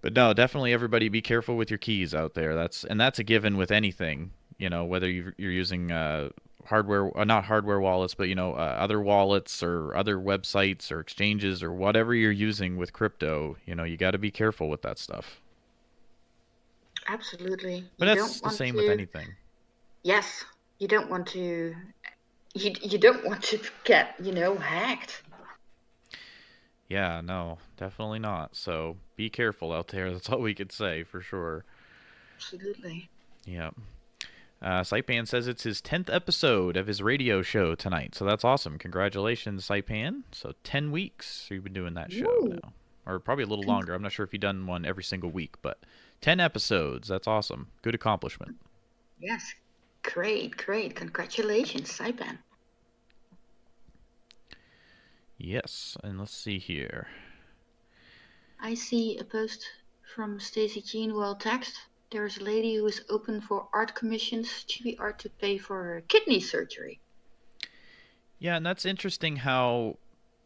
But no, definitely everybody be careful with your keys out there. That's a given with anything. You know, whether you're using not hardware wallets, but, you know, other wallets or other websites or exchanges or whatever you're using with crypto, you know, you got to be careful with that stuff. Absolutely. But that's the same with anything. Yes. You don't want to get, you know, hacked. Yeah, no, definitely not. So be careful out there. That's all we could say for sure. Absolutely. Yeah. Saipan says it's his 10th episode of his radio show tonight. So that's awesome. Congratulations, Saipan. So 10 weeks you've been doing that show now. Or probably a little longer. I'm not sure if you've done one every single week, but 10 episodes. That's awesome. Good accomplishment. Yes. Great. Congratulations, Saipan. Yes. And let's see here. I see a post from Stacy Jean Well text. There's a lady who is open for art commissions, chibi art, to pay for her kidney surgery. Yeah, and that's interesting how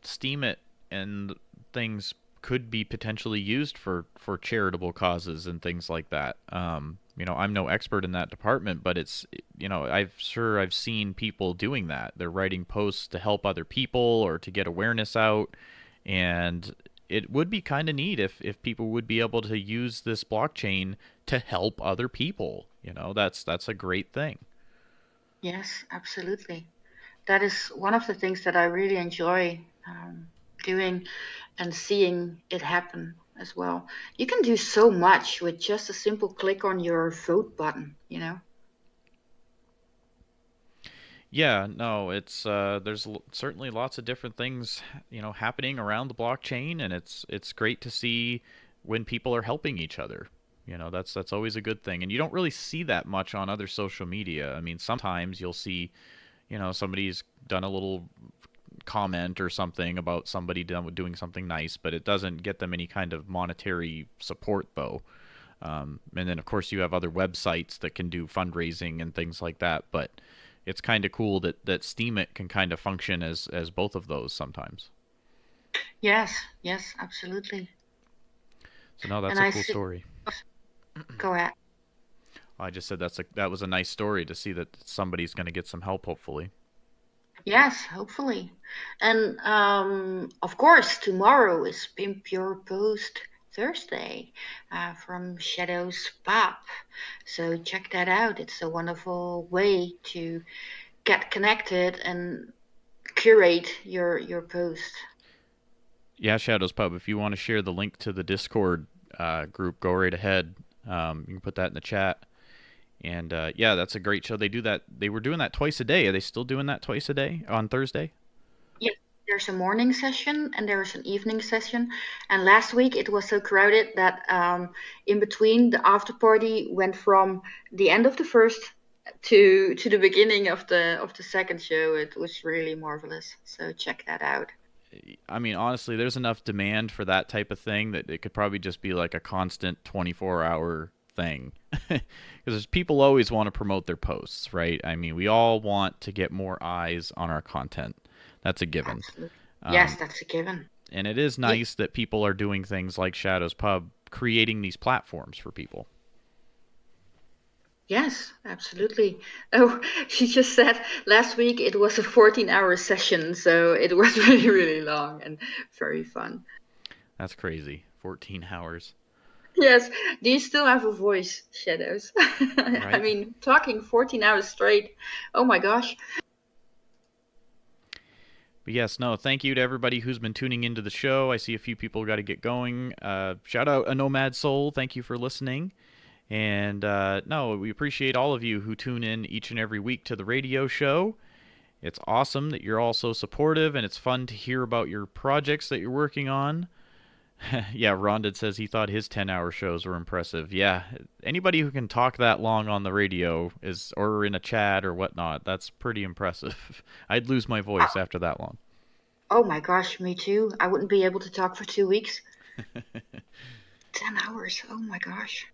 Steemit and things could be potentially used for charitable causes and things like that. You know, I'm no expert in that department, but it's, you know, I've seen people doing that. They're writing posts to help other people or to get awareness out, and it would be kind of neat if people would be able to use this blockchain to help other people. You know, that's a great thing. Yes, absolutely. That is one of the things that I really enjoy doing and seeing it happen as well. You can do so much with just a simple click on your vote button, you know? Yeah, no, it's there's certainly lots of different things, you know, happening around the blockchain, and it's great to see when people are helping each other. You know, that's always a good thing, and you don't really see that much on other social media. I mean, sometimes you'll see, you know, somebody's done a little comment or something about somebody doing something nice, but it doesn't get them any kind of monetary support, though. And then, of course, you have other websites that can do fundraising and things like that, but it's kind of cool that Steemit can kind of function as both of those sometimes. Yes, absolutely. So no, that's a cool story. Go ahead. I just said that was a nice story to see that somebody's going to get some help, hopefully. Yes, hopefully. And of course, tomorrow is Pimp Your Post Thursday from Shadows Pop. So check that out. It's a wonderful way to get connected and curate your post. Yeah, Shadows Pub. If you want to share the link to the Discord group, go right ahead. You can put that in the chat. And yeah, that's a great show. They do that. They were doing that twice a day. Are they still doing that twice a day on Thursday? Yes, there's a morning session and there's an evening session. And last week it was so crowded that in between the after party went from the end of the first to the beginning of the second show. It was really marvelous. So check that out. I mean, honestly, there's enough demand for that type of thing that it could probably just be like a constant 24-hour thing. Because people always want to promote their posts, right? I mean, we all want to get more eyes on our content. That's a given. Absolutely. Yes, that's a given. And it is nice that people are doing things like Shadows Pub, creating these platforms for people. Yes, absolutely. Oh, she just said last week it was a 14-hour session, so it was really, really long and very fun. That's crazy. 14 hours. Yes. Do you still have a voice, Shadows? I Right. mean, talking 14 hours straight. Oh my gosh. But yes, no, thank you to everybody who's been tuning into the show. I see a few people got to get going. Shout out a Nomad Soul. Thank you for listening. And no, we appreciate all of you who tune in each and every week to the radio show. It's awesome that you're all so supportive, and it's fun to hear about your projects that you're working on. Yeah, Rondon says he thought his 10-hour shows were impressive. Yeah, anybody who can talk that long on the radio is, or in a chat or whatnot, that's pretty impressive. I'd lose my voice after that long. Oh my gosh, me too. I wouldn't be able to talk for 2 weeks. 10 hours. Oh my gosh.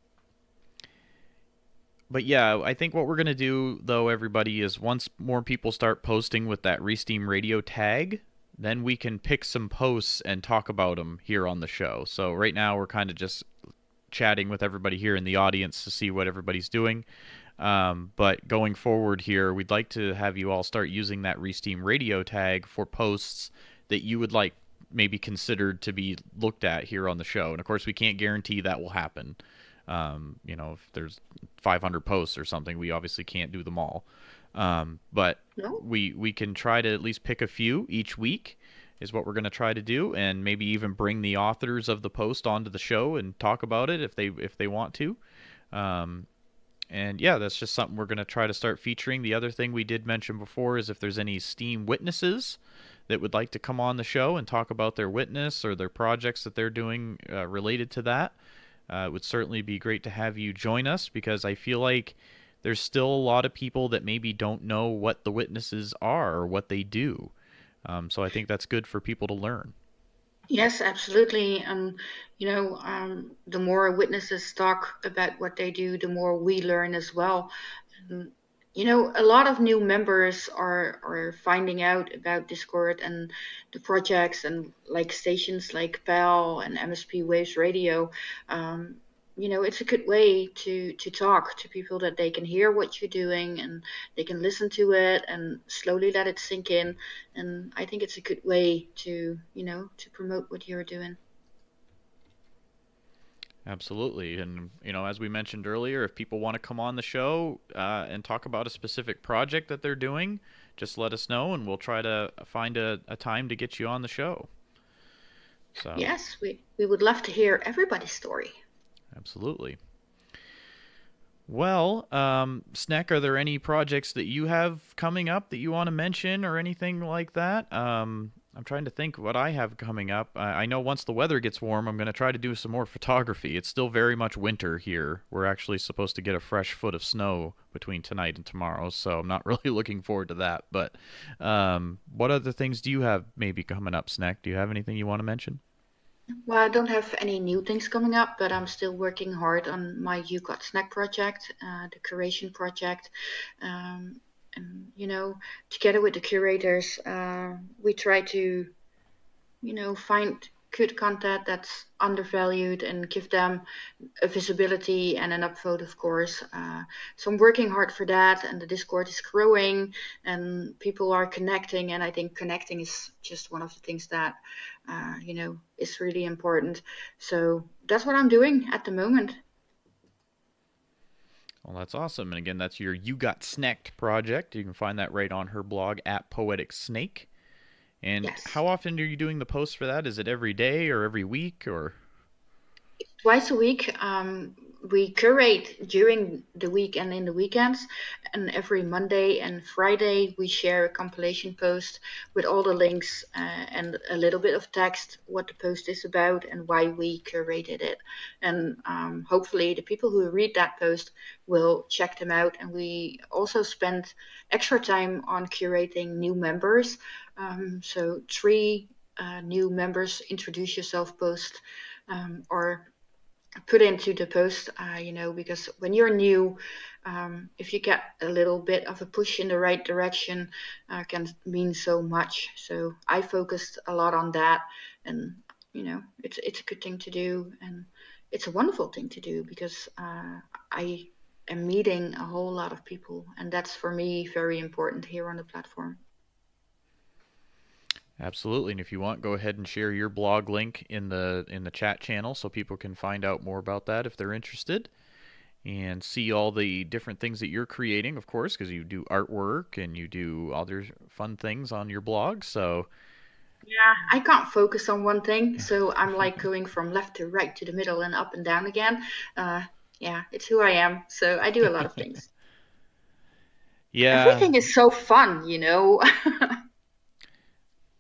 But yeah, I think what we're going to do, though, everybody, is once more people start posting with that Steem Radio tag, then we can pick some posts and talk about them here on the show. So right now we're kind of just chatting with everybody here in the audience to see what everybody's doing. But going forward here, we'd like to have you all start using that Steem Radio tag for posts that you would like maybe considered to be looked at here on the show. And of course, we can't guarantee that will happen. You know, if there's 500 posts or something, we obviously can't do them all. But No? we can try to at least pick a few each week is what we're going to try to do, and maybe even bring the authors of the post onto the show and talk about it if they want to. And yeah, that's just something we're going to try to start featuring. The other thing we did mention before is if there's any Steem witnesses that would like to come on the show and talk about their witness or their projects that they're doing related to that, it would certainly be great to have you join us, because I feel like there's still a lot of people that maybe don't know what the witnesses are or what they do. So I think that's good for people to learn. Yes, absolutely. The more witnesses talk about what they do, the more we learn as well. And, a lot of new members are finding out about Discord and the projects and like stations like PAL and MSPWaves Radio. It's a good way to talk to people that they can hear what you're doing and they can listen to it and slowly let it sink in. And I think it's a good way to promote what you're doing. Absolutely. And, as we mentioned earlier, if people want to come on the show and talk about a specific project that they're doing, just let us know and we'll try to find a time to get you on the show. So Yes, we would love to hear everybody's story. Absolutely. Well, Snek, are there any projects that you have coming up that you want to mention or anything like that? I'm trying to think what I have coming up. I know once the weather gets warm, I'm going to try to do some more photography. It's still very much winter here. We're actually supposed to get a fresh foot of snow between tonight and tomorrow, so I'm not really looking forward to that. But what other things do you have maybe coming up, Snek? Do you have anything you want to mention? Well, I don't have any new things coming up, but I'm still working hard on my You Got Snack project, the curation project. And, together with the curators, we try to, find good content that's undervalued and give them a visibility and an upvote, of course. So I'm working hard for that, and the Discord is growing and people are connecting, and I think connecting is just one of the things that is really important. So that's what I'm doing at the moment. Well, that's awesome. And again, that's your You Got Snacked project. You can find that right on her blog at Poetic Snake. And Yes. How often are you doing the posts for that? Is it every day or every week or? Twice a week. We curate during the week and in the weekends, and every Monday and Friday we share a compilation post with all the links and a little bit of text, what the post is about and why we curated it. And hopefully the people who read that post will check them out. And we also spend extra time on curating new members. So 3 new members introduce yourself post or put into the post, because when you're new, if you get a little bit of a push in the right direction, can mean so much. So I focused a lot on that, and it's a good thing to do, and it's a wonderful thing to do because I am meeting a whole lot of people, and that's for me very important here on the platform. Absolutely, and if you want, go ahead and share your blog link in the chat channel so people can find out more about that if they're interested and see all the different things that you're creating, of course, because you do artwork and you do other fun things on your blog. So yeah, I can't focus on one thing, so I'm like going from left to right to the middle and up and down again. Yeah, it's who I am, so I do a lot of things. Yeah, everything is so fun,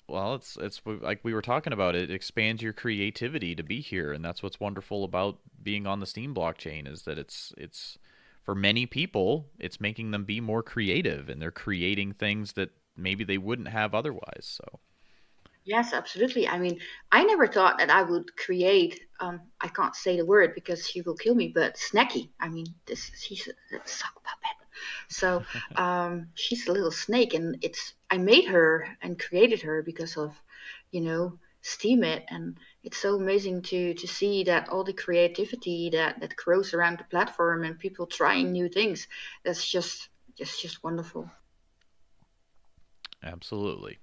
Well, it's like we were talking about. It expands your creativity to be here, and that's what's wonderful about being on the Steem blockchain is that it's for many people, it's making them be more creative, and they're creating things that maybe they wouldn't have otherwise. So Yes, absolutely. I mean, I never thought that I would create, I can't say the word because she will kill me, but Snekky. I mean, she's a sock puppet. So she's a little snake, and I made her and created her because of, Steemit, and it's so amazing to see that all the creativity that grows around the platform and people trying new things. That's just wonderful. absolutely.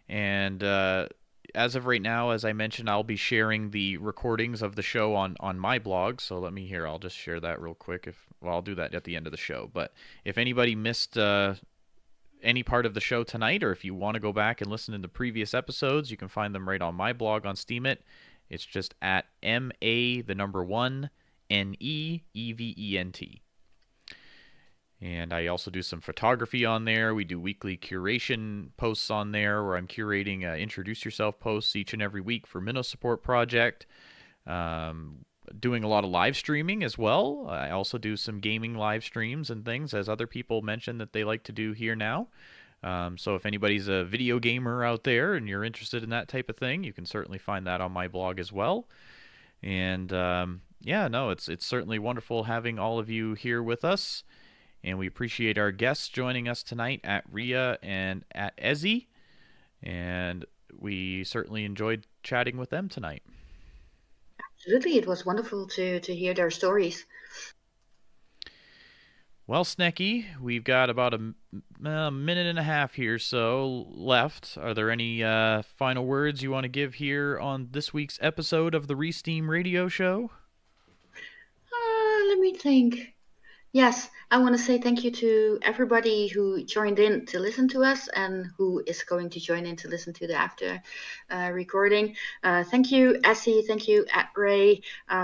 And as of right now, as I mentioned, I'll be sharing the recordings of the show on my blog. So let me I'll just share that real quick. I'll do that at the end of the show. But if anybody missed any part of the show tonight, or if you want to go back and listen to the previous episodes, you can find them right on my blog on Steemit. It's just at Ma1ne Snekky. And I also do some photography on there. We do weekly curation posts on there where I'm curating introduce yourself posts each and every week for Minnow Support Project. Doing a lot of live streaming as well. I also do some gaming live streams and things, as other people mentioned that they like to do here now. So if anybody's a video gamer out there and you're interested in that type of thing, you can certainly find that on my blog as well. And it's certainly wonderful having all of you here with us. And we appreciate our guests joining us tonight at Ria and at Ezzy. And we certainly enjoyed chatting with them tonight. Absolutely. It was wonderful to hear their stories. Well, Snekky, we've got about a minute and a half here so left. Are there any final words you want to give here on this week's episode of the Steem Radio Show? Let me think. Yes, I want to say thank you to everybody who joined in to listen to us and who is going to join in to listen to the after recording. Thank you, Essie. Thank you, Ray,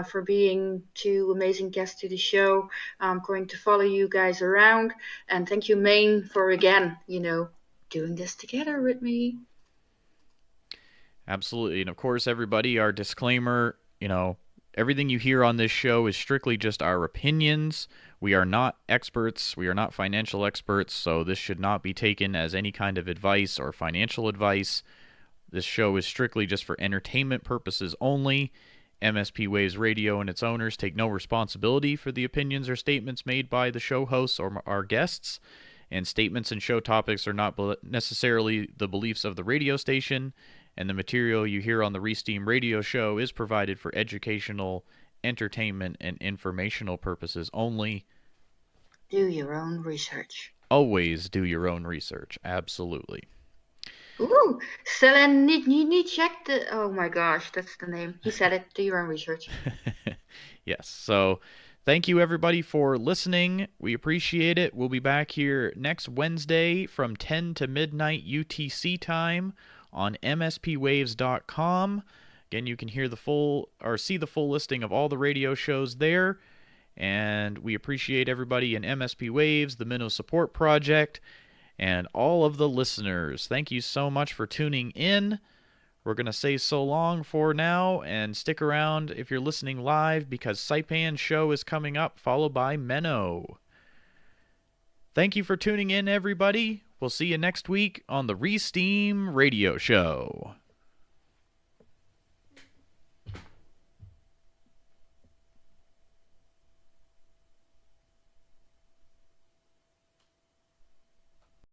for being 2 amazing guests to the show. I'm going to follow you guys around. And thank you, Ma1ne, for again, doing this together with me. Absolutely. And of course, everybody, our disclaimer, everything you hear on this show is strictly just our opinions. We are not experts. We are not financial experts, so this should not be taken as any kind of advice or financial advice. This show is strictly just for entertainment purposes only. MSPWaves Radio and its owners take no responsibility for the opinions or statements made by the show hosts or our guests, and statements and show topics are not necessarily the beliefs of the radio station, and the material you hear on the Steem Radio Show is provided for educational, entertainment, and informational purposes only. Do your own research. Always do your own research. Absolutely. Ooh, Selen niet check the... Oh my gosh, that's the name. He said it. Do your own research. Yes. So thank you, everybody, for listening. We appreciate it. We'll be back here next Wednesday from 10 to midnight UTC time on MSPWaves.com. Again, you can hear the full or see the full listing of all the radio shows there. And we appreciate everybody in MSP Waves, the Minnow Support Project, and all of the listeners. Thank you so much for tuning in. We're going to say so long for now, and stick around if you're listening live, because Saipan's show is coming up, followed by Menno. Thank you for tuning in, everybody. We'll see you next week on the Steem Radio Show.